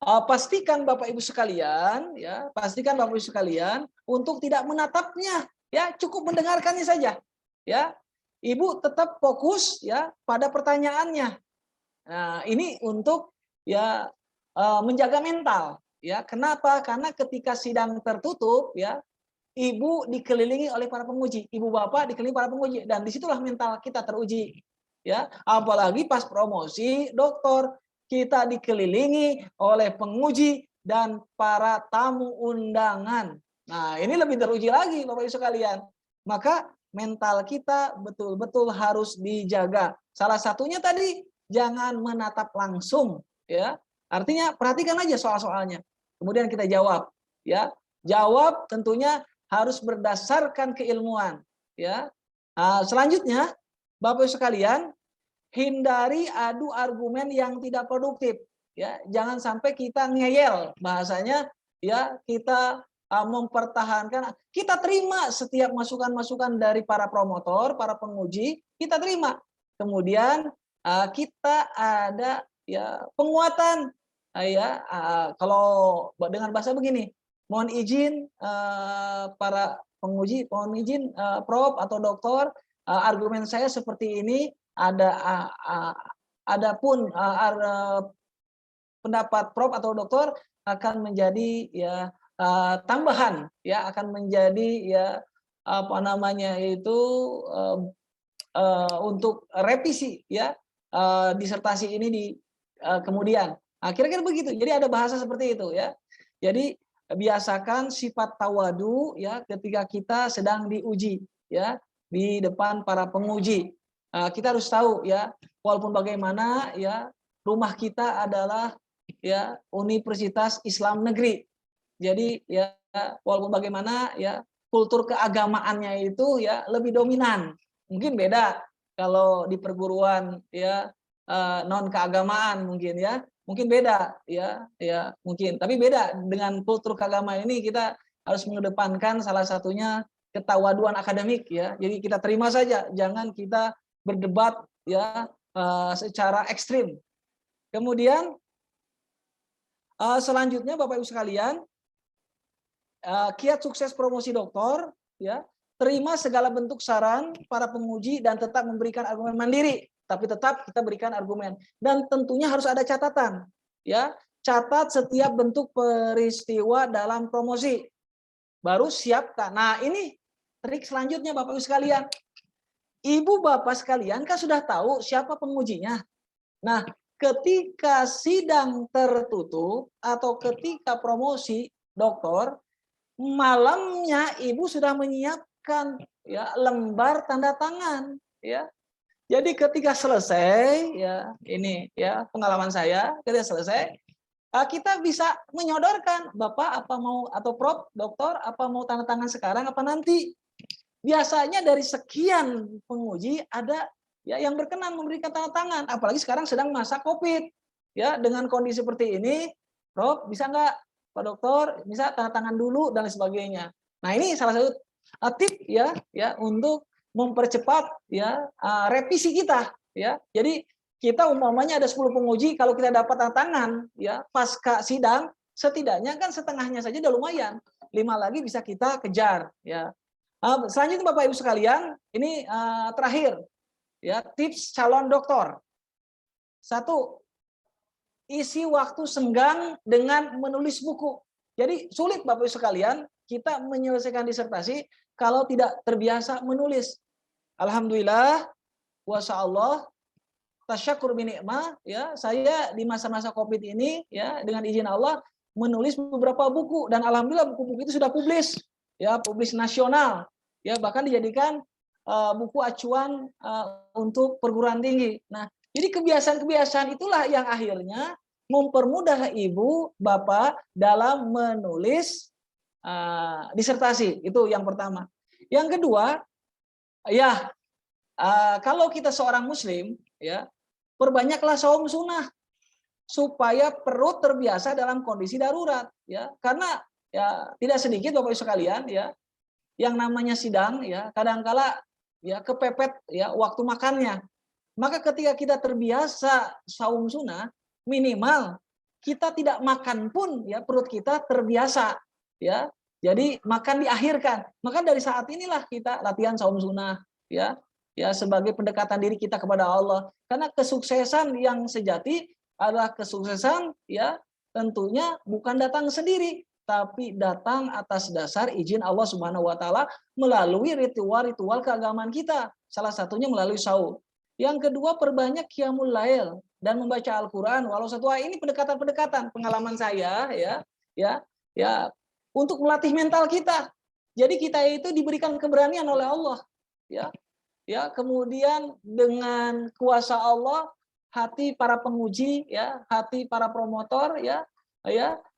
pastikan Bapak Ibu sekalian, ya, pastikan Bapak Ibu sekalian untuk tidak menatapnya, ya, cukup mendengarkannya saja, ya. Ibu tetap fokus ya pada pertanyaannya. Nah, ini untuk ya menjaga mental, ya. Kenapa? Karena ketika sidang tertutup, ya, ibu dikelilingi oleh para penguji, ibu bapak dikelilingi para penguji, dan disitulah mental kita teruji, ya. Apalagi pas promosi doktor, kita dikelilingi oleh penguji dan para tamu undangan. Nah, ini lebih teruji lagi Bapak Ibu sekalian. Maka mental kita betul-betul harus dijaga. Salah satunya tadi jangan menatap langsung, ya. Artinya perhatikan aja soal-soalnya. Kemudian kita jawab, ya. Jawab tentunya harus berdasarkan keilmuan, ya. Nah, selanjutnya Bapak Ibu sekalian, hindari adu argumen yang tidak produktif, ya. Jangan sampai kita ngeyel, bahasanya, ya, kita mempertahankan, kita terima setiap masukan-masukan dari para promotor, para penguji, kita terima. Kemudian kita ada ya penguatan, ya, kalau dengan bahasa begini, mohon izin para penguji, mohon izin Prof atau Doktor, argumen saya seperti ini. Adapun pendapat Prof atau Doktor akan menjadi ya tambahan, ya, akan menjadi ya apa namanya itu untuk revisi, ya, disertasi ini di kemudian. Nah, kira-kira begitu. Jadi ada bahasa seperti itu, ya. Jadi biasakan sifat tawadu ya ketika kita sedang diuji ya di depan para penguji. Kita harus tahu ya, walaupun bagaimana ya rumah kita adalah ya Universitas Islam Negeri. Jadi ya walaupun bagaimana ya kultur keagamaannya itu ya lebih dominan. Mungkin beda kalau di perguruan ya non keagamaan mungkin ya. Mungkin beda ya mungkin. Tapi beda dengan kultur keagamaan ini, kita harus mengedepankan salah satunya ketawaduan akademik ya. Jadi kita terima saja, jangan kita berdebat ya secara ekstrim. Kemudian selanjutnya Bapak Ibu sekalian, kiat sukses promosi doktor ya, terima segala bentuk saran para penguji dan tetap memberikan argumen mandiri, tapi tetap kita berikan argumen, dan tentunya harus ada catatan ya, catat setiap bentuk peristiwa dalam promosi baru siapkan. Nah, ini trik selanjutnya Bapak Ibu sekalian. Ibu Bapak sekalian kan sudah tahu siapa pengujinya. Nah, ketika sidang tertutup atau ketika promosi doktor, malamnya Ibu sudah menyiapkan ya lembar tanda tangan ya. Jadi ketika selesai ya, ini ya pengalaman saya, ketika selesai kita bisa menyodorkan, Bapak apa mau, atau Prof, dokter apa mau tanda tangan sekarang apa nanti. Biasanya dari sekian penguji ada ya yang berkenan memberikan tanda tangan, apalagi sekarang sedang masa COVID ya, dengan kondisi seperti ini, Prof bisa nggak, Pak Dokter bisa tanda tangan dulu dan sebagainya. Nah, ini salah satu tip ya untuk mempercepat ya revisi kita ya. Jadi kita umpamanya ada 10 penguji, kalau kita dapat tanda tangan ya pasca sidang, setidaknya kan setengahnya saja udah lumayan. 5 lagi bisa kita kejar ya. Selanjutnya Bapak Ibu sekalian, ini terakhir ya, tips calon doktor. 1, isi waktu senggang dengan menulis buku. Jadi sulit Bapak Ibu sekalian kita menyelesaikan disertasi kalau tidak terbiasa menulis. Alhamdulillah, wasyaallah, tasyakur binikmah ya, saya di masa-masa Covid ini ya dengan izin Allah menulis beberapa buku, dan alhamdulillah buku-buku itu sudah publis ya, publis nasional ya, bahkan dijadikan buku acuan untuk perguruan tinggi. Nah, jadi kebiasaan-kebiasaan itulah yang akhirnya mempermudah Ibu Bapak dalam menulis disertasi. Itu yang pertama. Yang kedua, ya kalau kita seorang muslim ya, perbanyaklah saum sunnah supaya perut terbiasa dalam kondisi darurat ya. Karena ya tidak sedikit Bapak Ibu sekalian ya, yang namanya sidang ya kadangkala ya kepepet ya waktu makannya. Maka ketika kita terbiasa saum sunnah, minimal kita tidak makan pun ya perut kita terbiasa ya. Jadi makan diakhirkan. Maka dari saat inilah kita latihan saum sunnah ya sebagai pendekatan diri kita kepada Allah. Karena kesuksesan yang sejati adalah kesuksesan ya tentunya bukan datang sendiri, tapi datang atas dasar izin Allah Subhanahu wa taala melalui ritual-ritual keagamaan kita. Salah satunya melalui saum. Yang kedua, perbanyak qiyamul lail dan membaca Al-Qur'an walau satu ayat. Ini pendekatan-pendekatan pengalaman saya ya untuk melatih mental kita. Jadi kita itu diberikan keberanian oleh Allah ya, kemudian dengan kuasa Allah hati para penguji ya, hati para promotor ya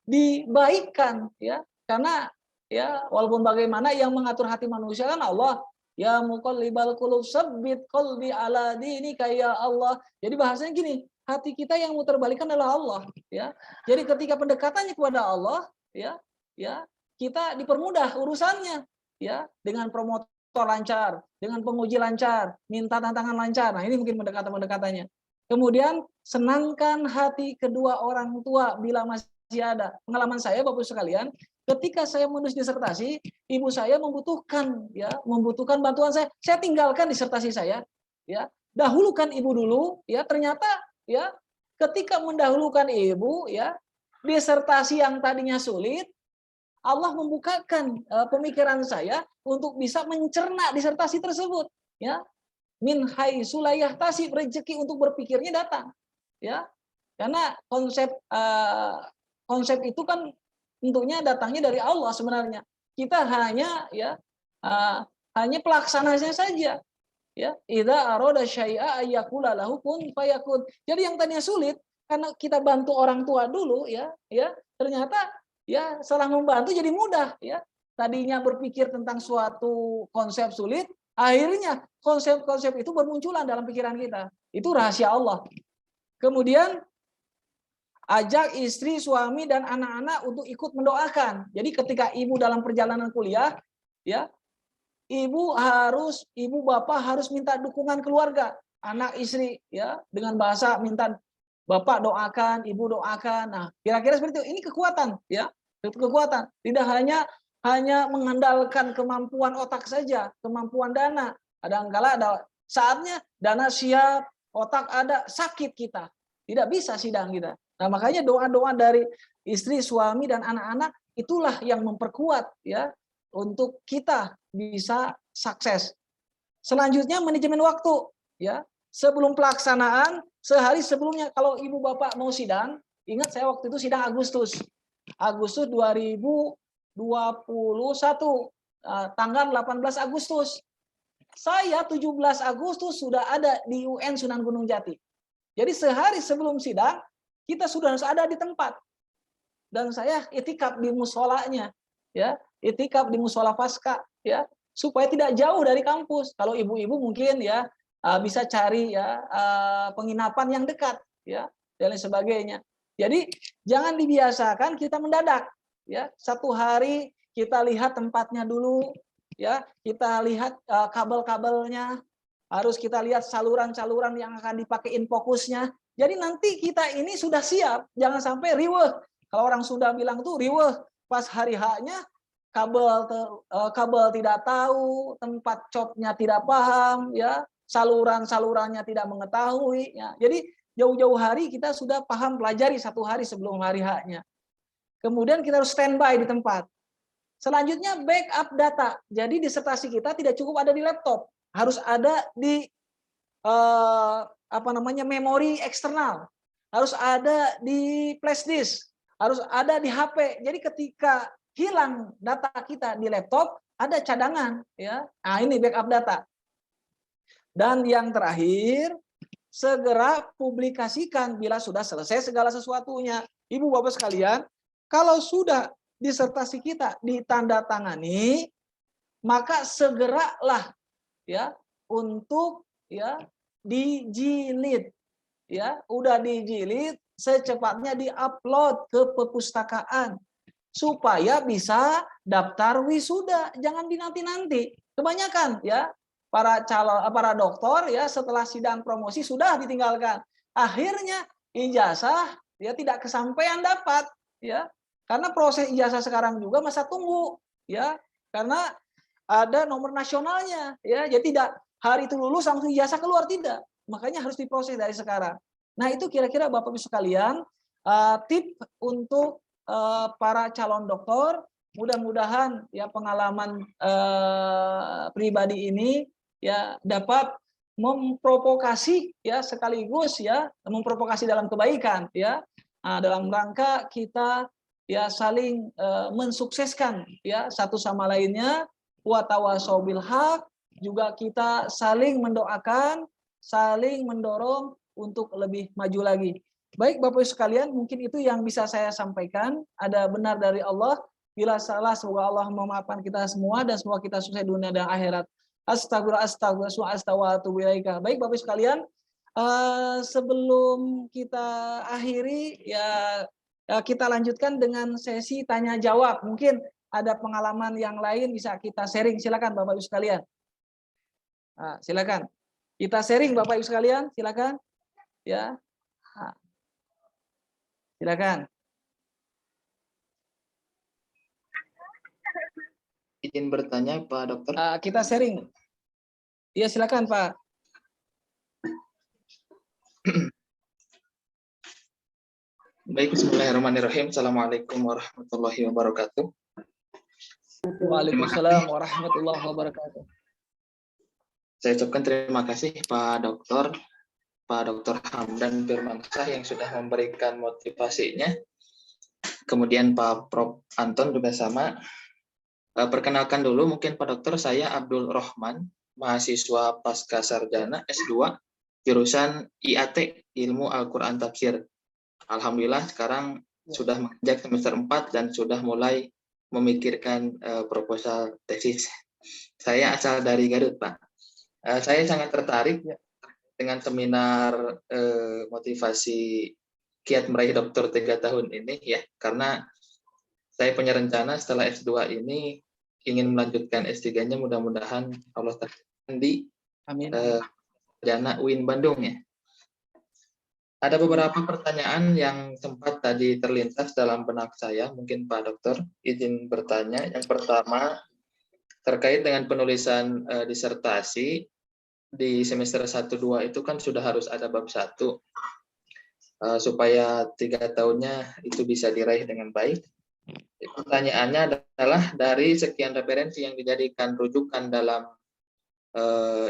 dibaikkan ya, karena ya walaupun bagaimana yang mengatur hati manusia kan Allah. Ya muqallibal qulub tsabbit qalbi ala dinika ya Allah. Jadi bahasanya gini, hati kita yang muterbalikan adalah Allah ya. Jadi ketika pendekatannya kepada Allah ya kita dipermudah urusannya ya, dengan promotor lancar, dengan penguji lancar, minta tantangan lancar. Nah, ini mungkin pendekatan-pendekatannya. Kemudian senangkan hati kedua orang tua bila masih ada. Pengalaman saya Bapak Ibu sekalian, ketika saya menulis disertasi, ibu saya membutuhkan bantuan saya. Saya tinggalkan disertasi saya ya. Dahulukan ibu dulu ya. Ternyata ya ketika mendahulukan ibu ya, disertasi yang tadinya sulit, Allah membukakan pemikiran saya untuk bisa mencerna disertasi tersebut ya. Min haitsu la yahtasib, rezeki untuk berpikirnya datang ya. Karena konsep itu kan tentunya datangnya dari Allah sebenarnya. Kita hanya hanya pelaksananya saja. Ya, idza arada syai'a ayyakula lahu kun fayakun. Jadi yang tadinya sulit karena kita bantu orang tua dulu ternyata setelah membantu jadi mudah ya. Tadinya berpikir tentang suatu konsep sulit, akhirnya konsep-konsep itu bermunculan dalam pikiran kita. Itu rahasia Allah. Kemudian ajak istri, suami dan anak-anak untuk ikut mendoakan. Jadi ketika ibu dalam perjalanan kuliah, ibu bapak harus minta dukungan keluarga, anak istri dengan bahasa minta bapak doakan, ibu doakan. Nah, kira-kira seperti itu. Ini kekuatan kekuatan. Tidak hanya mengandalkan kemampuan otak saja, kemampuan dana. Kadang-kala ada saatnya dana siap, otak ada, sakit kita. Tidak bisa sidang kita. Nah, makanya doa-doa dari istri, suami dan anak-anak itulah yang memperkuat untuk kita bisa sukses. Selanjutnya manajemen waktu Sebelum pelaksanaan, sehari sebelumnya kalau ibu bapak mau sidang, ingat saya waktu itu sidang Agustus 2021, tanggal 18 Agustus. Saya 17 Agustus sudah ada di UN Sunan Gunung Jati. Jadi sehari sebelum sidang, kita sudah harus ada di tempat. Dan saya itikaf di musholanya, itikaf di mushola Pasca, supaya tidak jauh dari kampus. Kalau ibu-ibu mungkin bisa cari penginapan yang dekat, dan lain sebagainya. Jadi jangan dibiasakan kita mendadak, Satu hari kita lihat tempatnya dulu, kita lihat kabel-kabelnya, harus kita lihat saluran-saluran yang akan dipakein fokusnya. Jadi nanti kita ini sudah siap, jangan sampai riweh. Kalau orang Sunda bilang tuh riweh, pas hari H-nya kabel tidak tahu, tempat copnya tidak paham, saluran-salurannya tidak mengetahui. Jadi jauh-jauh hari kita sudah paham, pelajari satu hari sebelum hari H-nya. Kemudian kita harus standby di tempat. Selanjutnya backup data. Jadi disertasi kita tidak cukup ada di laptop, harus ada di memori eksternal, harus ada di flash disk, harus ada di HP. Jadi ketika hilang data kita di laptop, ada cadangan, Nah, ini backup data. Dan yang terakhir, segera publikasikan bila sudah selesai segala sesuatunya. Ibu bapak sekalian, kalau sudah disertasi kita ditandatangani, maka segeralah untuk dijilid, udah dijilid, secepatnya diupload ke perpustakaan supaya bisa daftar wisuda. Jangan dinanti-nanti. Kebanyakan para dokter setelah sidang promosi sudah ditinggalkan. Akhirnya ijazah tidak kesampaian dapat, karena proses ijazah sekarang juga masa tunggu, karena ada nomor nasionalnya, jadi tidak hari itu lulus langsung ijazah keluar, tidak. Makanya harus diproses dari sekarang. Nah, itu kira-kira Bapak Ibu sekalian tip untuk para calon dokter. Mudah-mudahan pengalaman pribadi ini dapat memprovokasi sekaligus memprovokasi dalam kebaikan, dalam rangka kita saling mensukseskan satu sama lainnya, wa tawasau bil haq, juga kita saling mendoakan, saling mendorong untuk lebih maju lagi. Baik Bapak Ibu sekalian, mungkin itu yang bisa saya sampaikan. Ada benar dari Allah, bila salah semoga Allah memaafkan kita semua dan semoga kita sukses dunia dan akhirat. Astagfirullah. Baik Bapak Ibu sekalian, sebelum kita akhiri kita lanjutkan dengan sesi tanya jawab. Mungkin ada pengalaman yang lain bisa kita sharing. Silakan Bapak Ibu sekalian. Silakan. Kita sharing Bapak Ibu sekalian, silakan. Silakan. Izin bertanya Pak Dokter. Kita sharing. Iya, silakan Pak. Baik, bismillahirrahmanirrahim. Assalamualaikum warahmatullahi wabarakatuh. Waalaikumsalam warahmatullahi wabarakatuh. Saya ucapkan terima kasih Pak Dr. Hamdan Firmansyah yang sudah memberikan motivasinya. kemudian Pak Prof Anton juga sama. Perkenalkan dulu mungkin Pak Dokter, saya Abdul Rohman, mahasiswa pasca sarjana S2 jurusan IAT, Ilmu Al-Quran Tafsir. Alhamdulillah sekarang sudah menginjak semester 4 dan sudah mulai memikirkan proposal tesis. Saya asal dari Garut, Pak. Saya sangat tertarik dengan seminar motivasi kiat meraih doktor 3 tahun ini ya, karena saya punya rencana setelah S2 ini ingin melanjutkan S3-nya, mudah-mudahan Allah terkait di Amin. Sarjana UIN Bandung ya. Ada beberapa pertanyaan yang sempat tadi terlintas dalam benak saya, mungkin Pak Dokter izin bertanya. Yang pertama terkait dengan penulisan disertasi di semester 1-2 itu kan sudah harus ada bab 1 supaya 3 tahunnya itu bisa diraih dengan baik. Pertanyaannya adalah dari sekian referensi yang dijadikan rujukan dalam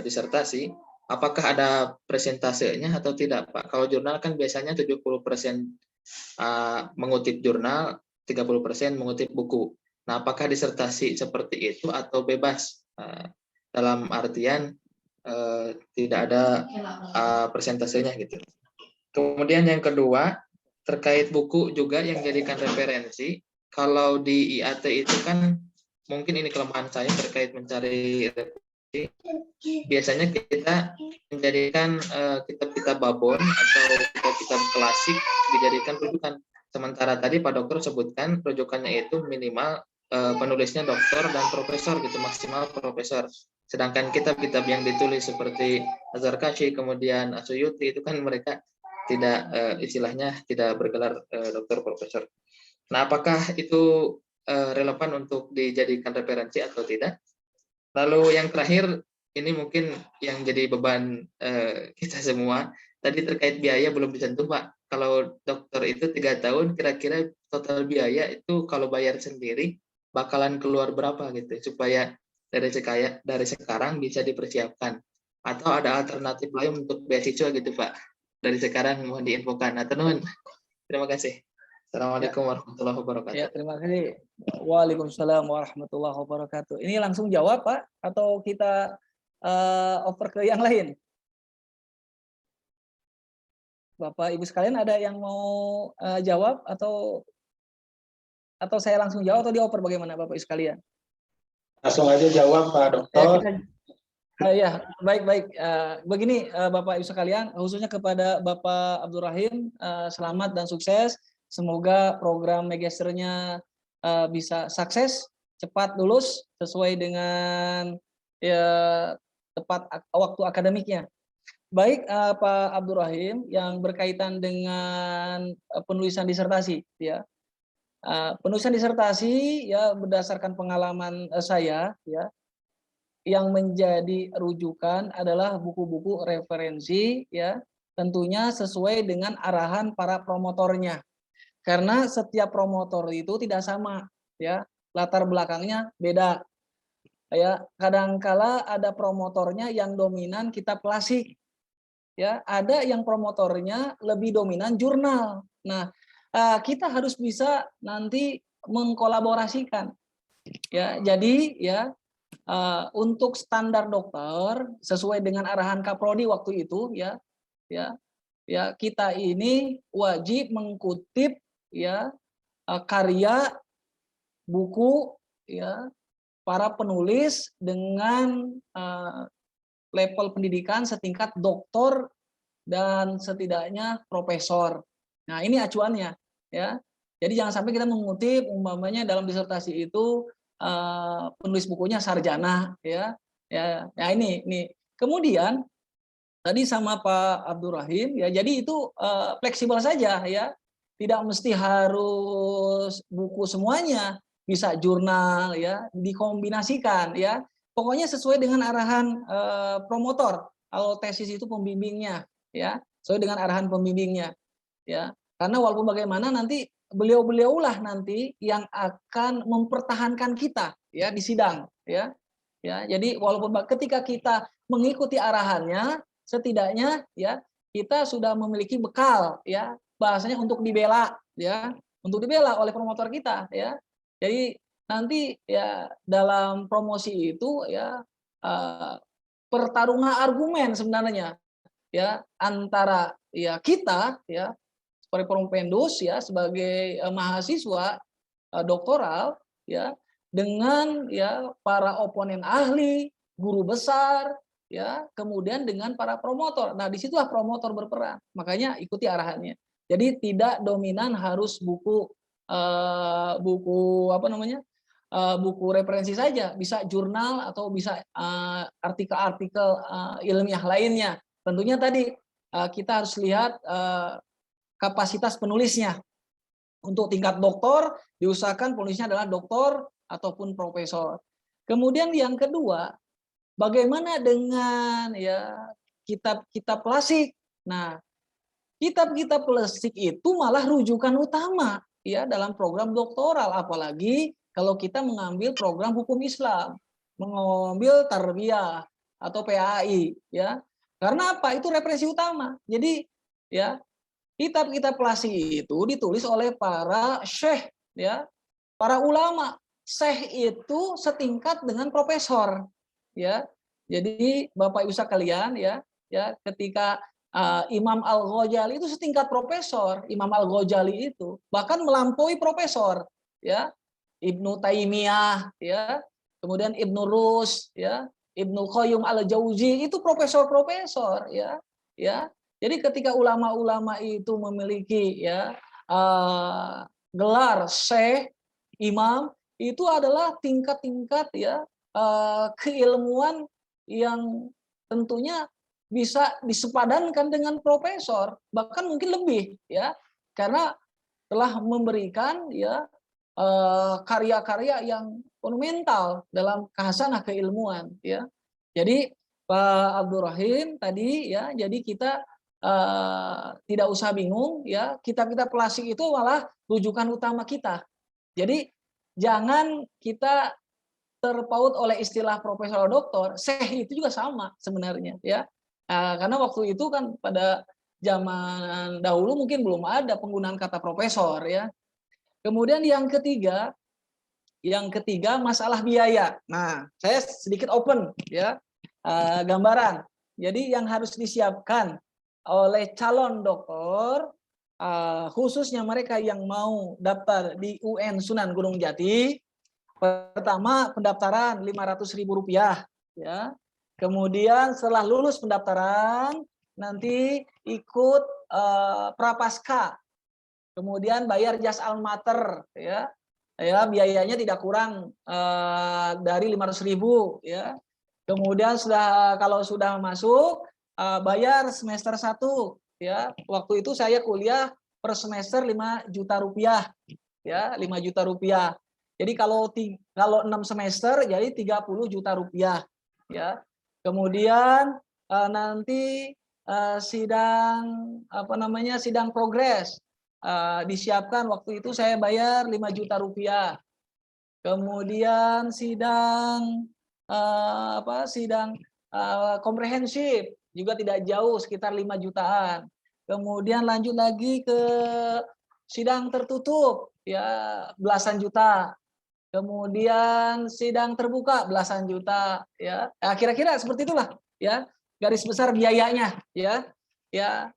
disertasi, apakah ada presentasenya atau tidak, Pak? Kalau jurnal kan biasanya 70% mengutip jurnal, 30% mengutip buku. Nah, apakah disertasi seperti itu atau bebas? Dalam artian tidak ada presentasenya gitu. Kemudian yang kedua, terkait buku juga yang dijadikan referensi. Kalau di IAT itu kan mungkin ini kelemahan saya terkait mencari referensi. Biasanya kita menjadikan kitab-kitab babon atau kitab klasik dijadikan rujukan. Sementara tadi Pak Dokter sebutkan rujukannya itu minimal penulisnya doktor dan profesor gitu, maksimal profesor. Sedangkan kitab-kitab yang ditulis seperti Az-Zarkashi kemudian As-Suyuti itu kan mereka tidak istilahnya tidak bergelar doktor profesor. Nah, apakah itu relevan untuk dijadikan referensi atau tidak? Lalu yang terakhir, ini mungkin yang jadi beban kita semua, tadi terkait biaya belum disentuh, Pak. Kalau dokter itu 3 tahun, kira-kira total biaya itu kalau bayar sendiri, bakalan keluar berapa gitu, supaya dari sekarang bisa dipersiapkan. Atau ada alternatif lain untuk beasiswa gitu, Pak. Dari sekarang mohon diinfokan. Atau nuhun. Terima kasih. Assalamualaikum warahmatullahi wabarakatuh. Ya, terima kasih. Waalaikumsalam warahmatullahi wabarakatuh. Ini langsung jawab, Pak, atau kita over ke yang lain? Bapak Ibu sekalian ada yang mau jawab atau saya langsung jawab atau dioper bagaimana Bapak Ibu sekalian? Langsung aja jawab Pak Dokter. Ya, baik-baik. Begini Bapak Ibu sekalian, khususnya kepada Bapak Abdul Rahim, selamat dan sukses. Semoga program magisternya bisa sukses, cepat lulus sesuai dengan tepat waktu akademiknya. Baik Pak Abdul Rahim, yang berkaitan dengan penulisan disertasi, ya. Penulisan disertasi ya berdasarkan pengalaman saya, ya, yang menjadi rujukan adalah buku-buku referensi, ya, tentunya sesuai dengan arahan para promotornya. Karena setiap promotor itu tidak sama, ya, latar belakangnya beda. Ya, kadangkala ada promotornya yang dominan kitab klasik, ya, ada yang promotornya lebih dominan jurnal. Nah, kita harus bisa nanti mengkolaborasikan, ya. Jadi ya untuk standar dokter sesuai dengan arahan Kaprodi waktu itu, ya, kita ini wajib mengutip ya karya buku ya para penulis dengan level pendidikan setingkat doktor dan setidaknya profesor. Nah, ini acuannya, ya. Jadi jangan sampai kita mengutip umpamanya dalam disertasi itu penulis bukunya sarjana, ya. Nah, ini. Kemudian tadi sama Pak Abdul Rahim, ya. Jadi itu fleksibel saja, ya. Tidak mesti harus buku semuanya, bisa jurnal, ya, dikombinasikan, ya. Pokoknya sesuai dengan arahan promotor. Kalau tesis itu pembimbingnya, ya, sesuai dengan arahan pembimbingnya, ya. Karena walaupun bagaimana nanti beliau-beliaulah nanti yang akan mempertahankan kita, ya, di sidang, ya. Jadi walaupun ketika kita mengikuti arahannya, setidaknya ya kita sudah memiliki bekal, ya, bahasanya untuk dibela, ya. untuk dibela oleh promotor kita ya. Jadi nanti ya dalam promosi itu ya pertarungan argumen sebenarnya ya antara ya kita ya sebagai Prompendus ya sebagai mahasiswa doktoral ya dengan ya para oponen ahli, guru besar ya, kemudian dengan para promotor. Nah, disitulah promotor berperan. Makanya ikuti arahannya. Jadi tidak dominan harus buku apa namanya? Buku referensi saja, bisa jurnal atau bisa artikel-artikel ilmiah lainnya. Tentunya tadi kita harus lihat kapasitas penulisnya. Untuk tingkat doktor diusahakan penulisnya adalah doktor ataupun profesor. Kemudian yang kedua, bagaimana dengan ya kitab-kitab klasik? Nah, kitab-kitab klasik itu malah rujukan utama ya dalam program doktoral, apalagi kalau kita mengambil program hukum Islam, mengambil tarbiyah atau PAI ya. Karena apa? Itu referensi utama. Jadi ya kitab-kitab klasik itu ditulis oleh para syekh ya, para ulama. Syekh itu setingkat dengan profesor ya. Jadi Bapak Ibu sekalian ya, ketika Imam Al-Ghazali itu setingkat profesor, Imam Al-Ghazali itu bahkan melampaui profesor ya. Ibnu Taimiyah ya, kemudian Ibnu Rus ya, Ibnu Qayyim Al-Jauzi itu profesor-profesor ya. Jadi ketika ulama-ulama itu memiliki ya gelar syekh, imam, itu adalah tingkat-tingkat ya keilmuan yang tentunya bisa disepadankan dengan profesor, bahkan mungkin lebih ya, karena telah memberikan ya karya-karya yang monumental dalam khasanah keilmuan ya. Jadi Pak Abdul Rahim tadi ya, jadi kita tidak usah bingung ya, kitab-kitab klasik itu malah rujukan utama kita. Jadi jangan kita terpaut oleh istilah profesor doktor, syekh itu juga sama sebenarnya ya. Karena waktu itu kan pada zaman dahulu mungkin belum ada penggunaan kata profesor ya. Kemudian yang ketiga masalah biaya. Nah, saya sedikit open ya gambaran. Jadi yang harus disiapkan oleh calon doktor, khususnya mereka yang mau daftar di UN Sunan Gunung Jati, pertama pendaftaran Rp500.000 ya. Kemudian setelah lulus pendaftaran nanti ikut prapaskah, kemudian bayar jas almater ya, biayanya tidak kurang dari 500.000 ya. Kemudian kalau sudah masuk bayar semester 1 ya. Waktu itu saya kuliah per semester 5 juta rupiah ya, 5 juta rupiah. Jadi kalau 6 semester jadi 30 juta rupiah ya. Kemudian nanti sidang sidang progres disiapkan, waktu itu saya bayar 5 juta rupiah. Kemudian sidang komprehensif juga tidak jauh, sekitar 5 jutaan. Kemudian lanjut lagi ke sidang tertutup ya, belasan juta. Kemudian sidang terbuka belasan juta ya. Kira-kira seperti itulah ya garis besar biayanya ya.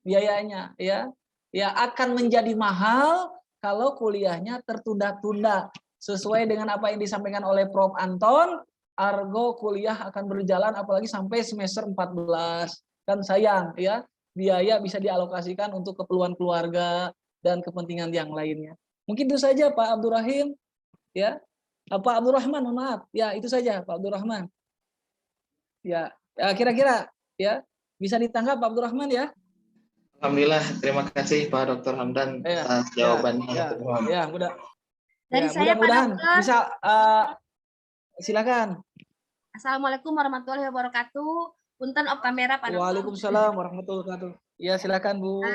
Biayanya ya. Ya akan menjadi mahal kalau kuliahnya tertunda-tunda. Sesuai dengan apa yang disampaikan oleh Prof. Anton, argo kuliah akan berjalan apalagi sampai semester 14. Kan sayang ya, biaya bisa dialokasikan untuk keperluan keluarga dan kepentingan yang lainnya. Mungkin itu saja Pak Abdul Rahim ya. Pak Abdul Rahman, mohon maaf. Ya, itu saja Pak Abdul Rahman. Ya, kira-kira ya bisa ditangkap Pak Abdul Rahman ya. Alhamdulillah, terima kasih Pak Dr. Hamdan atas jawabannya. Ya, mudah. Dari saya Pak Dokter. Bisa silakan. Assalamualaikum warahmatullahi wabarakatuh. Punten op kamera Pak Dokter. Waalaikumsalam warahmatullahi wabarakatuh. Ya, silakan Bu.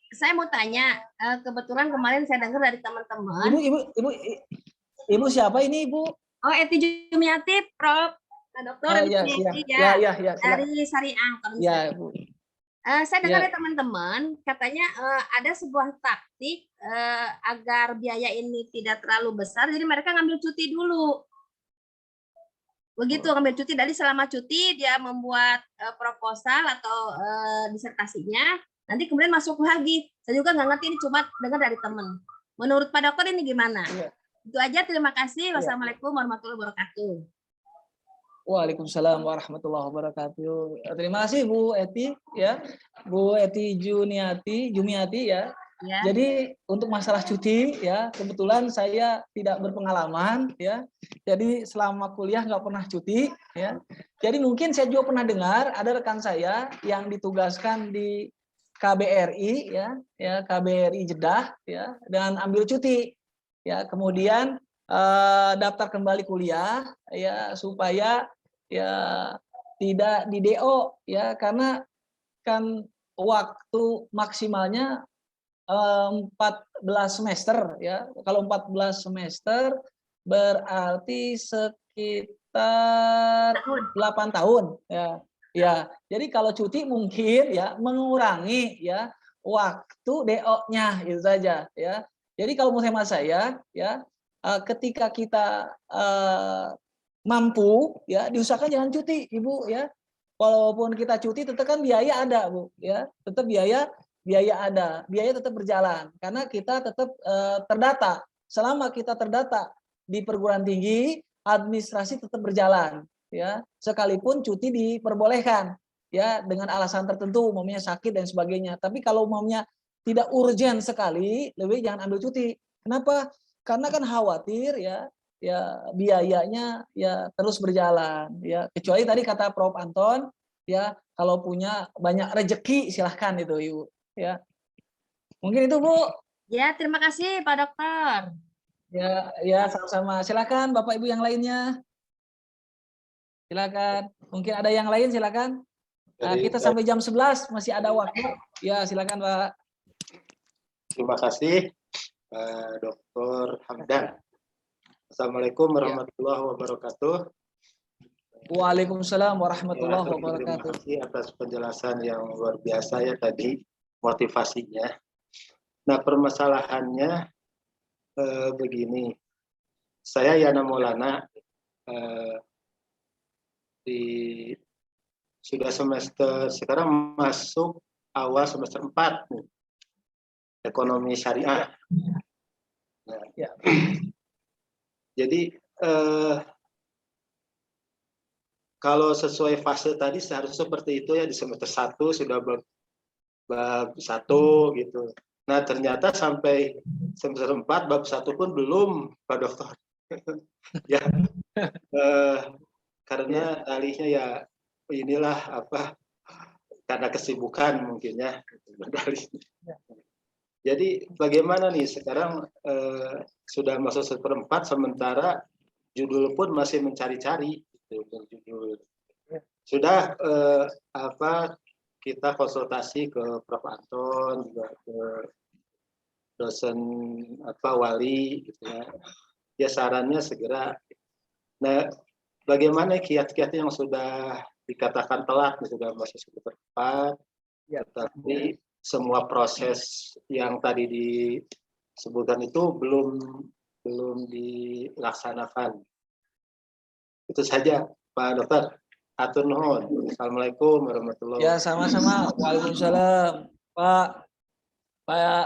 Saya mau tanya, kebetulan kemarin saya dengar dari teman-teman. Ibu siapa ini, Ibu? Oh, Eti Jumiati, Prof. Pak Dokter. Ya. Dari Syariah. Ya, Ya, Bu. Saya dengar Ya. dari teman-teman katanya ada sebuah taktik agar biaya ini tidak terlalu besar, jadi mereka ngambil cuti dulu. Begitu ngambil cuti, dari selama cuti dia membuat proposal atau disertasinya, nanti kemudian masuk lagi. Saya juga nggak ngerti, ini cuma dengar dari teman. Menurut Pak Dokter ini gimana? Iya. Itu aja, terima kasih. Iya. Wassalamualaikum warahmatullahi wabarakatuh. Waalaikumsalam warahmatullahi wabarakatuh. Terima kasih Bu Eti ya, Bu Eti Jumiati ya. Ya. Jadi untuk masalah cuti ya, kebetulan saya tidak berpengalaman ya. Jadi selama kuliah nggak pernah cuti ya. Jadi mungkin saya juga pernah dengar ada rekan saya yang ditugaskan di KBRI ya KBRI Jeddah ya, dan ambil cuti ya. Kemudian daftar kembali kuliah ya supaya ya tidak di DO ya, karena kan waktu maksimalnya 14 semester ya. Kalau 14 semester berarti sekitar 8 tahun ya. Ya, jadi kalau cuti mungkin ya mengurangi ya waktu DO-nya itu saja ya. Jadi kalau menurut hemat saya ya, ketika kita mampu ya diusahakan jangan cuti Ibu ya. Walaupun kita cuti tetap kan biaya ada Bu ya, tetap biaya ada, biaya tetap berjalan karena kita tetap terdata. Selama kita terdata di perguruan tinggi, administrasi tetap berjalan ya, sekalipun cuti diperbolehkan ya dengan alasan tertentu, umumnya sakit dan sebagainya. Tapi kalau umumnya tidak urgent sekali, lebih jangan ambil cuti. Kenapa? Karena kan khawatir ya biayanya ya terus berjalan ya, kecuali tadi kata Prof Anton ya, kalau punya banyak rezeki silahkan itu Ibu ya. Mungkin itu Bu. Ya, terima kasih Pak Dokter. Ya sama-sama. Silakan Bapak Ibu yang lainnya. Silakan. Mungkin ada yang lain silakan. Kita sampai jam 11 masih ada waktu. Ya, silakan Pak. Terima kasih Pak Dr. Hamdan. Assalamualaikum warahmatullahi wabarakatuh. Waalaikumsalam warahmatullahi Terima wabarakatuh. kasih atas penjelasan yang luar biasa ya tadi, motivasinya. Nah, permasalahannya begini. Saya Yana Maulana sudah semester, sekarang masuk awal semester 4 nih, ekonomi syariah. Nah, Ya. Jadi kalau sesuai fase tadi seharusnya seperti itu ya, di semester 1 sudah bab 1 gitu. Nah, ternyata sampai semester 4 bab 1 pun belum Pak Dokter. Ya. Karena alihnya ya inilah apa, karena kesibukan mungkin ya. Jadi bagaimana nih sekarang sudah masuk seperempat, sementara judul pun masih mencari-cari judul. Sudah kita konsultasi ke Prof Anton, juga ke dosen wali gitu ya. Ya sarannya segera. Nah, bagaimana kiat-kiat yang sudah dikatakan telat, sudah masuk seperempat, tetapi semua proses yang tadi disebutkan itu belum dilaksanakan. Itu saja Pak Dokter. Atur nuhun. Assalamualaikum warahmatullahi wabarakatuh. Ya, sama-sama. Waalaikumsalam.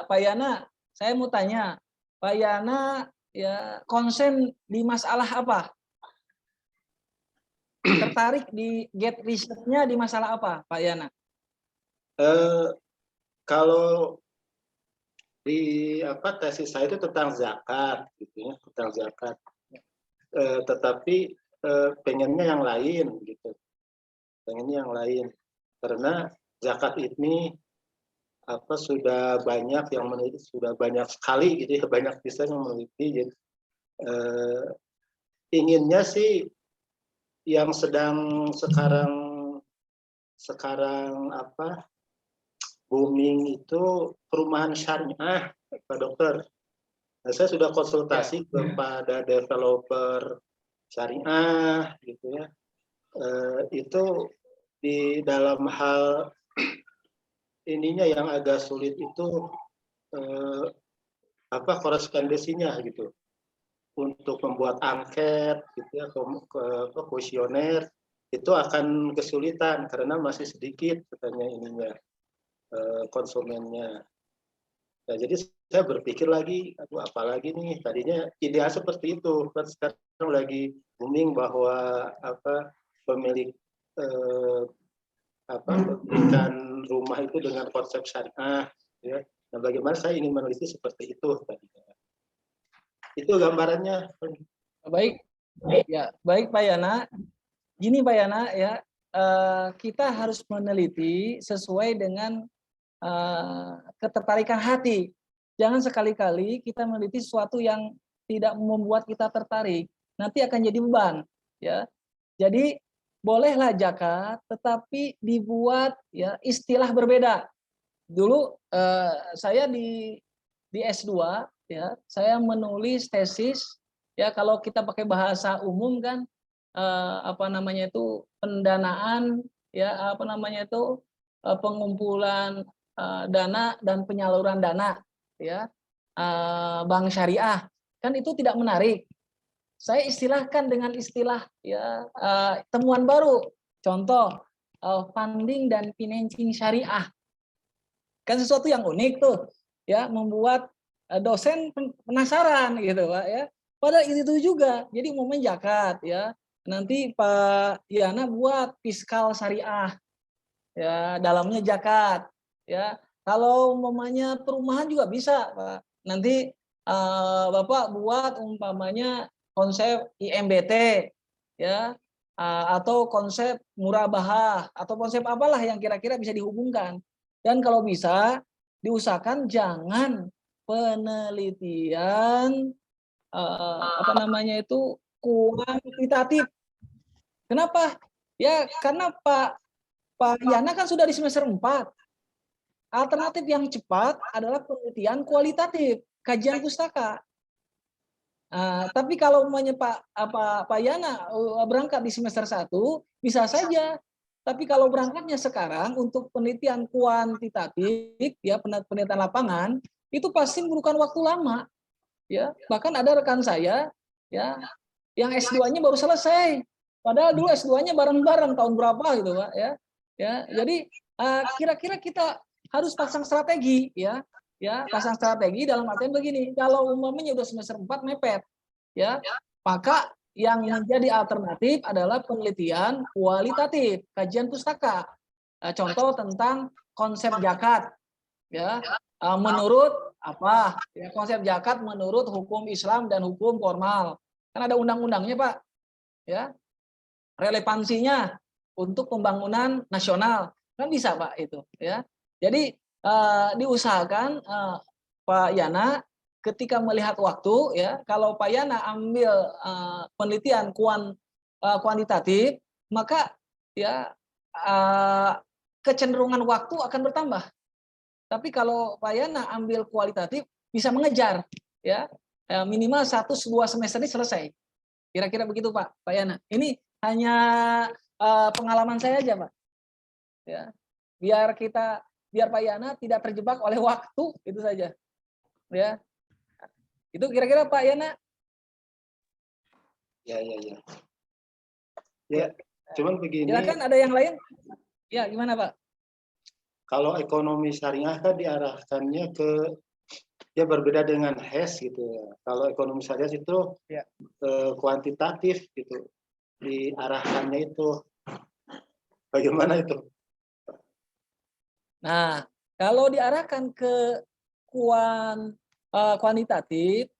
Pak Yana, saya mau tanya, Pak Yana ya konsen di masalah apa? Tertarik di get risetnya di masalah apa, Pak Yana? Kalau di tesis saya itu tentang zakat, gitu ya, tentang zakat. Tetapi pengennya yang lain, gitu. Pengennya yang lain, karena zakat ini sudah banyak yang meneliti, sudah banyak sekali, gitu ya, banyak bisa yang meneliti. Jadi, inginnya sih yang sekarang booming itu perumahan syariah, Pak Dokter. Nah, saya sudah konsultasi kepada developer syariah, gitu ya. Itu di dalam hal ininya yang agak sulit itu korespondensinya gitu. Untuk membuat angket gitu ya, kuesioner itu akan kesulitan karena masih sedikit katanya ininya konsumennya. Nah, jadi saya berpikir lagi, aduh apalagi nih, tadinya ideal seperti itu, kan sekarang lagi booming bahwa pemilik pemilikan rumah itu dengan konsep syariah, ya. Nah, bagaimana saya ingin meneliti seperti itu tadinya. Itu gambarannya. Baik, ya baik Pak Yana. Gini Pak Yana ya, kita harus meneliti sesuai dengan ketertarikan hati. Jangan sekali-kali kita meneliti sesuatu yang tidak membuat kita tertarik, nanti akan jadi beban. Ya, jadi bolehlah zakat, tetapi dibuat ya istilah berbeda. Dulu saya di S2 ya, saya menulis tesis ya, kalau kita pakai bahasa umum kan pendanaan ya, pengumpulan dana dan penyaluran dana ya, bank syariah, kan itu tidak menarik. Saya istilahkan dengan istilah ya temuan baru, contoh funding dan financing syariah, kan sesuatu yang unik tuh ya, membuat dosen penasaran gitu Pak ya. Padahal itu juga, jadi umumnya zakat ya. Nanti Pak Yana buat fiskal syariah ya, dalamnya zakat ya. Kalau umpamanya perumahan juga bisa Pak. Nanti Bapak buat umpamanya konsep IMBT ya, atau konsep murabahah, atau konsep apalah yang kira-kira bisa dihubungkan. Dan kalau bisa diusahakan jangan penelitian kuantitatif. Kenapa? Ya karena Pak Yana kan sudah di semester 4. Alternatif yang cepat adalah penelitian kualitatif, kajian pustaka. Tapi kalau umpamanya Pak Yana berangkat di semester 1, bisa saja. Tapi kalau berangkatnya sekarang untuk penelitian kuantitatif, ya penelitian lapangan, itu pasti memerlukan waktu lama. Ya, bahkan ada rekan saya, ya, yang S2-nya baru selesai. Padahal dulu S2-nya bareng-bareng tahun berapa gitu, Pak. Ya, jadi kira-kira kita harus pasang strategi, ya, pasang strategi dalam artian begini. Kalau umpamanya udah semester 4 mepet, ya, maka yang menjadi alternatif adalah penelitian kualitatif, kajian pustaka. Contoh tentang konsep zakat, ya, menurut apa? Ya, konsep zakat menurut hukum Islam dan hukum formal. Kan ada undang-undangnya, Pak. Ya, relevansinya untuk pembangunan nasional kan bisa, Pak, itu. Ya, jadi diusahakan Pak Yana, ketika melihat waktu ya, kalau Pak Yana ambil penelitian kuantitatif, maka ya kecenderungan waktu akan bertambah. Tapi kalau Pak Yana ambil kualitatif, bisa mengejar ya, minimal 1-2 semester ini selesai. Kira-kira begitu Pak Yana. Ini hanya pengalaman saya aja Pak. Ya, biar Pak Yana tidak terjebak oleh waktu, itu saja. Ya. Itu kira-kira Pak Yana. Ya. Ya, cuman begini. Silakan, ada yang lain? Ya, gimana Pak? Kalau ekonomi syariah kan diarahkannya ke, ya berbeda dengan HES gitu ya. Kalau ekonomi syariah itu ya, kuantitatif gitu, diarahkannya itu. Bagaimana itu? Nah, kalau diarahkan ke kuantitatif,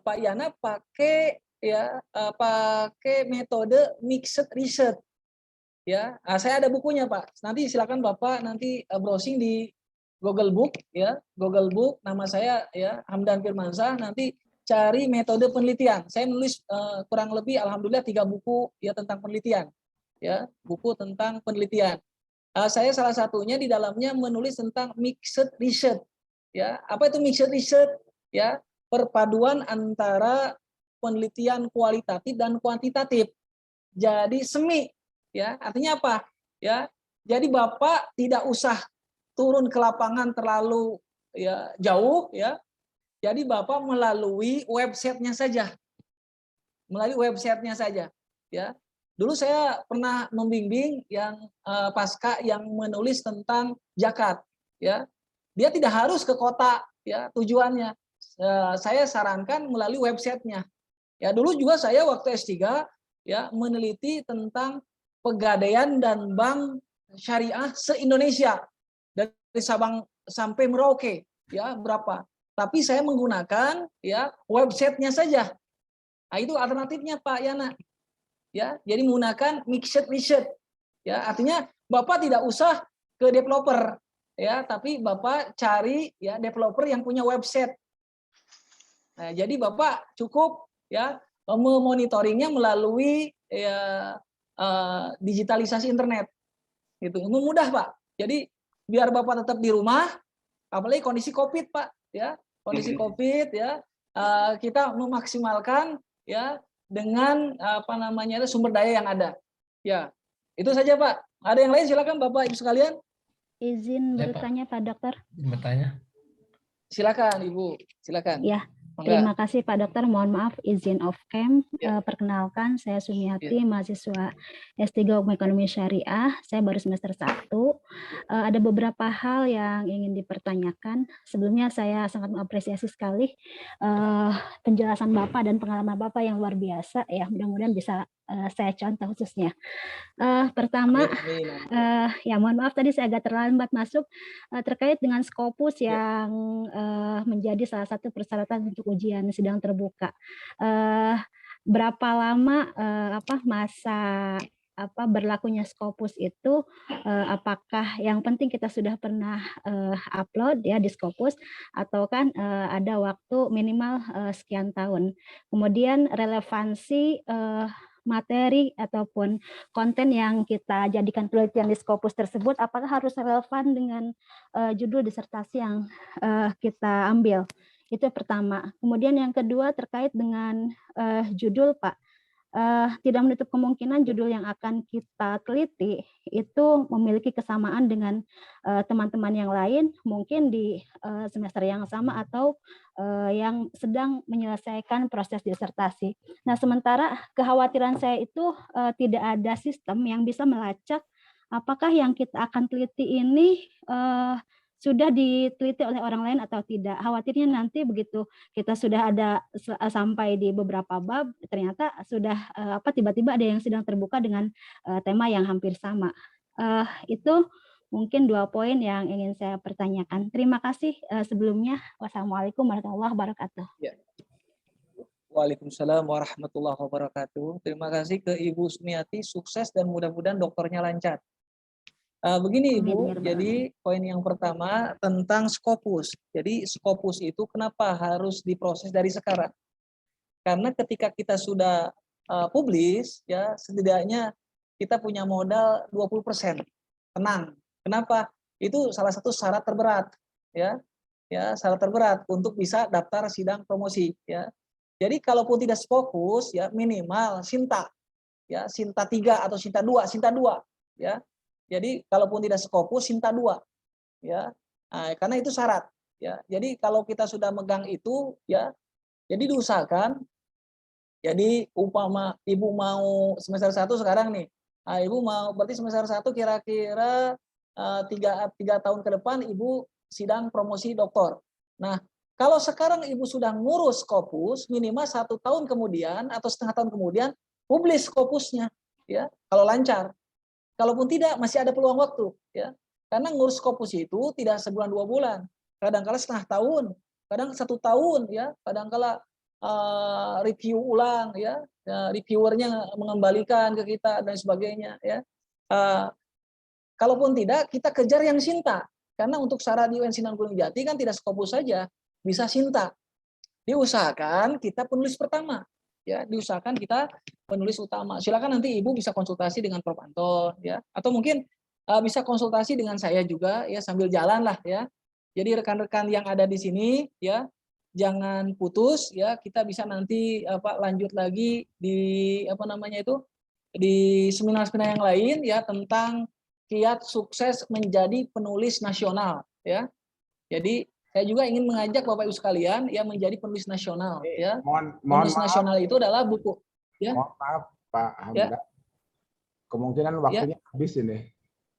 Pak Yana pakai metode mixed research. Ya, saya ada bukunya Pak. Nanti silakan Bapak nanti browsing di Google Book ya, Google Book, nama saya ya Hamdan Firmansyah, nanti cari metode penelitian. Saya nulis kurang lebih alhamdulillah 3 buku ya tentang penelitian. Ya, buku tentang penelitian. Saya salah satunya di dalamnya menulis tentang mixed research. Ya, apa itu mixed research? Ya, perpaduan antara penelitian kualitatif dan kuantitatif. Jadi semi. Ya, artinya apa? Ya, jadi Bapak tidak usah turun ke lapangan terlalu ya jauh ya. Jadi Bapak melalui websitenya saja. Melalui websitenya saja ya. Dulu saya pernah membimbing yang pasca yang menulis tentang zakat ya. Dia tidak harus ke kota ya tujuannya. Saya sarankan melalui websitenya. Ya, dulu juga saya waktu S3 ya meneliti tentang pegadaian dan bank syariah se-Indonesia dari Sabang sampai Merauke ya berapa. Tapi saya menggunakan ya websitenya saja. Nah, itu alternatifnya Pak Yana. Ya, jadi menggunakan mixed ya, artinya Bapak tidak usah ke developer ya, tapi Bapak cari ya developer yang punya website. Nah, jadi Bapak cukup ya memonitoringnya melalui ya, digitalisasi internet. Gitu. Mudah Pak. Jadi biar Bapak tetap di rumah, apalagi kondisi Covid Pak ya. Kondisi Covid ya, kita memaksimalkan ya dengan apa namanya itu sumber daya yang ada. Ya. Itu saja Pak. Ada yang lain silakan Bapak Ibu sekalian. Izin Ya, Pak. bertanya Pak Dokter. Bertanya. Silakan Ibu, silakan. Ya. Mangga. Terima kasih Pak Dokter. Mohon maaf izin off cam. Ya. Perkenalkan saya Sumiati, mahasiswa S3 Hukum Ekonomi Syariah. Saya baru semester 1. Ada beberapa hal yang ingin dipertanyakan. Sebelumnya saya sangat mengapresiasi sekali penjelasan Bapak dan pengalaman Bapak yang luar biasa ya. Mudah-mudahan bisa saya contoh khususnya. Pertama, ya mohon maaf tadi saya agak terlambat masuk terkait dengan Scopus yang menjadi salah satu persyaratan untuk ujian sidang terbuka. Berapa lama masa berlakunya Scopus itu, apakah yang penting kita sudah pernah upload ya di Scopus atau kan ada waktu minimal sekian tahun. Kemudian relevansi materi ataupun konten yang kita jadikan penelitian di Scopus tersebut apakah harus relevan dengan judul disertasi yang kita ambil. Itu pertama. Kemudian yang kedua terkait dengan judul Pak. Tidak menutup kemungkinan judul yang akan kita teliti itu memiliki kesamaan dengan teman-teman yang lain, mungkin di semester yang sama atau yang sedang menyelesaikan proses disertasi. Nah, sementara kekhawatiran saya itu tidak ada sistem yang bisa melacak apakah yang kita akan teliti ini sudah diteliti oleh orang lain atau tidak. Khawatirnya nanti begitu kita sudah ada sampai di beberapa bab, ternyata sudah tiba-tiba ada yang sedang terbuka dengan tema yang hampir sama. Itu mungkin 2 poin yang ingin saya pertanyakan. Terima kasih sebelumnya. Wassalamualaikum warahmatullahi wabarakatuh. Ya. Waalaikumsalam warahmatullahi wabarakatuh. Terima kasih ke Ibu Sumiati, sukses dan mudah-mudahan dokternya lancar. Begini Ibu, jadi poin yang pertama tentang Scopus. Jadi Scopus itu kenapa harus diproses dari sekarang? Karena ketika kita sudah publish, ya setidaknya kita punya modal 20%. Tenang. Kenapa? Itu salah satu syarat terberat, ya. Ya, syarat terberat untuk bisa daftar sidang promosi, ya. Jadi kalaupun tidak Scopus, ya minimal Sinta, ya Sinta 3 atau Sinta 2, ya. Jadi kalaupun tidak Scopus, Sinta 2, ya. Nah, karena itu syarat, ya. Jadi kalau kita sudah megang itu, ya, jadi diusahakan. Jadi umpama Ibu mau semester 1 sekarang nih, nah, Ibu mau berarti semester 1 kira-kira 3 tahun ke depan Ibu sidang promosi doktor. Nah, kalau sekarang Ibu sudah ngurus Scopus, minimal 1 tahun kemudian atau setengah tahun kemudian publish Scopusnya, ya. Kalau lancar. Kalaupun tidak, masih ada peluang waktu, ya. Karena ngurus Scopus itu tidak sebulan 2 bulan, kadang-kala setengah tahun, kadang 1 tahun, ya. Kadang-kala review ulang, ya. Reviewernya mengembalikan ke kita dan sebagainya, ya. Kalaupun tidak, kita kejar yang Sinta, karena untuk syarat di UN Sinan Gunung Jati kan tidak Scopus saja, bisa Sinta. Diusahakan kita penulis pertama. Ya, diusahakan kita penulis utama. Silakan nanti Ibu bisa konsultasi dengan Prof. Anton, ya, atau mungkin bisa konsultasi dengan saya juga, ya, sambil jalan lah, ya. Jadi rekan-rekan yang ada di sini, ya, jangan putus, ya, kita bisa nanti lanjut lagi di di seminar-seminar yang lain, ya, tentang kiat sukses menjadi penulis nasional ya. Jadi saya juga ingin mengajak Bapak Ibu sekalian ya menjadi penulis nasional ya. Mohon Penulis maaf, nasional itu adalah buku ya. mohon maaf Pak Hamda. Kemungkinan waktunya habis ini.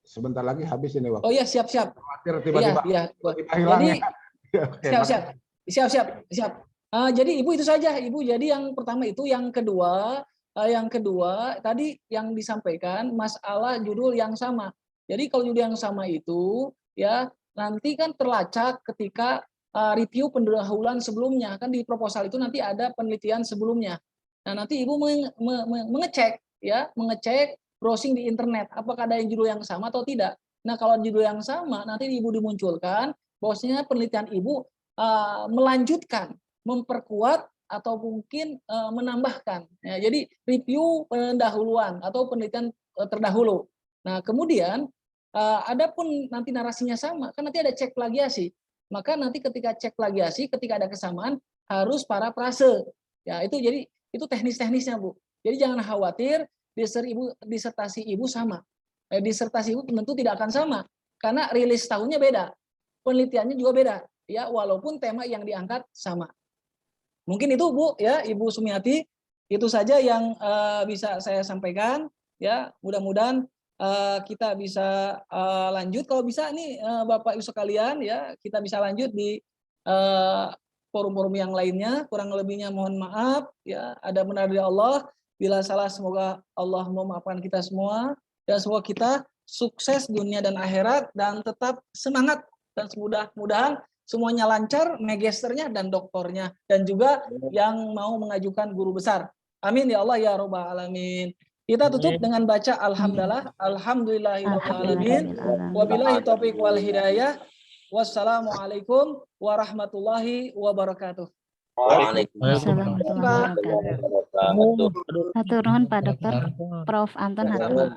Sebentar lagi habis ini waktu. Oh ya, siap-siap. Khawatir tiba-tiba Iya. hilang Jadi ya. Oke, siap. Jadi Ibu itu saja, Ibu. Jadi yang pertama itu, yang kedua tadi yang disampaikan masalah judul yang sama. Jadi kalau judul yang sama itu ya nanti kan terlacak ketika review pendahuluan sebelumnya, kan di proposal itu nanti ada penelitian sebelumnya. Nah, nanti Ibu mengecek browsing di internet apakah ada yang judul yang sama atau tidak. Nah, kalau judul yang sama nanti Ibu dimunculkan bahwasanya penelitian Ibu melanjutkan, memperkuat atau mungkin menambahkan. Ya, jadi review pendahuluan atau penelitian terdahulu. Nah, kemudian adapun nanti narasinya sama, kan nanti ada cek plagiasi. Maka nanti ketika cek plagiasi, ketika ada kesamaan harus parafrase. Ya, jadi itu teknis-teknisnya, Bu. Jadi jangan khawatir disertasi Ibu sama. Disertasi Ibu tentu tidak akan sama karena rilis tahunnya beda. Penelitiannya juga beda, ya, walaupun tema yang diangkat sama. Mungkin itu, Bu, ya, Ibu Sumiati, itu saja yang bisa saya sampaikan, ya. Mudah-mudahan kita bisa lanjut. Kalau bisa nih Bapak Ibu sekalian, ya, kita bisa lanjut di forum-forum yang lainnya. Kurang lebihnya mohon maaf, ya. Ada benar dari Allah. Bila salah semoga Allah memaafkan kita semua dan semoga kita sukses dunia dan akhirat dan tetap semangat dan mudah-mudahan semuanya lancar, magisternya dan doktornya, dan juga yang mau mengajukan guru besar. Amin ya Allah ya Rabbal alamin. Kita tutup dengan baca alhamdulillahirabbil alamin. Wabillahi taufiq wal hidayah. Wassalamualaikum warahmatullahi wabarakatuh. Waalaikumsalam warahmatullahi wabarakatuh. Hatur nuhun Pak Dokter Prof. Anton Hatur.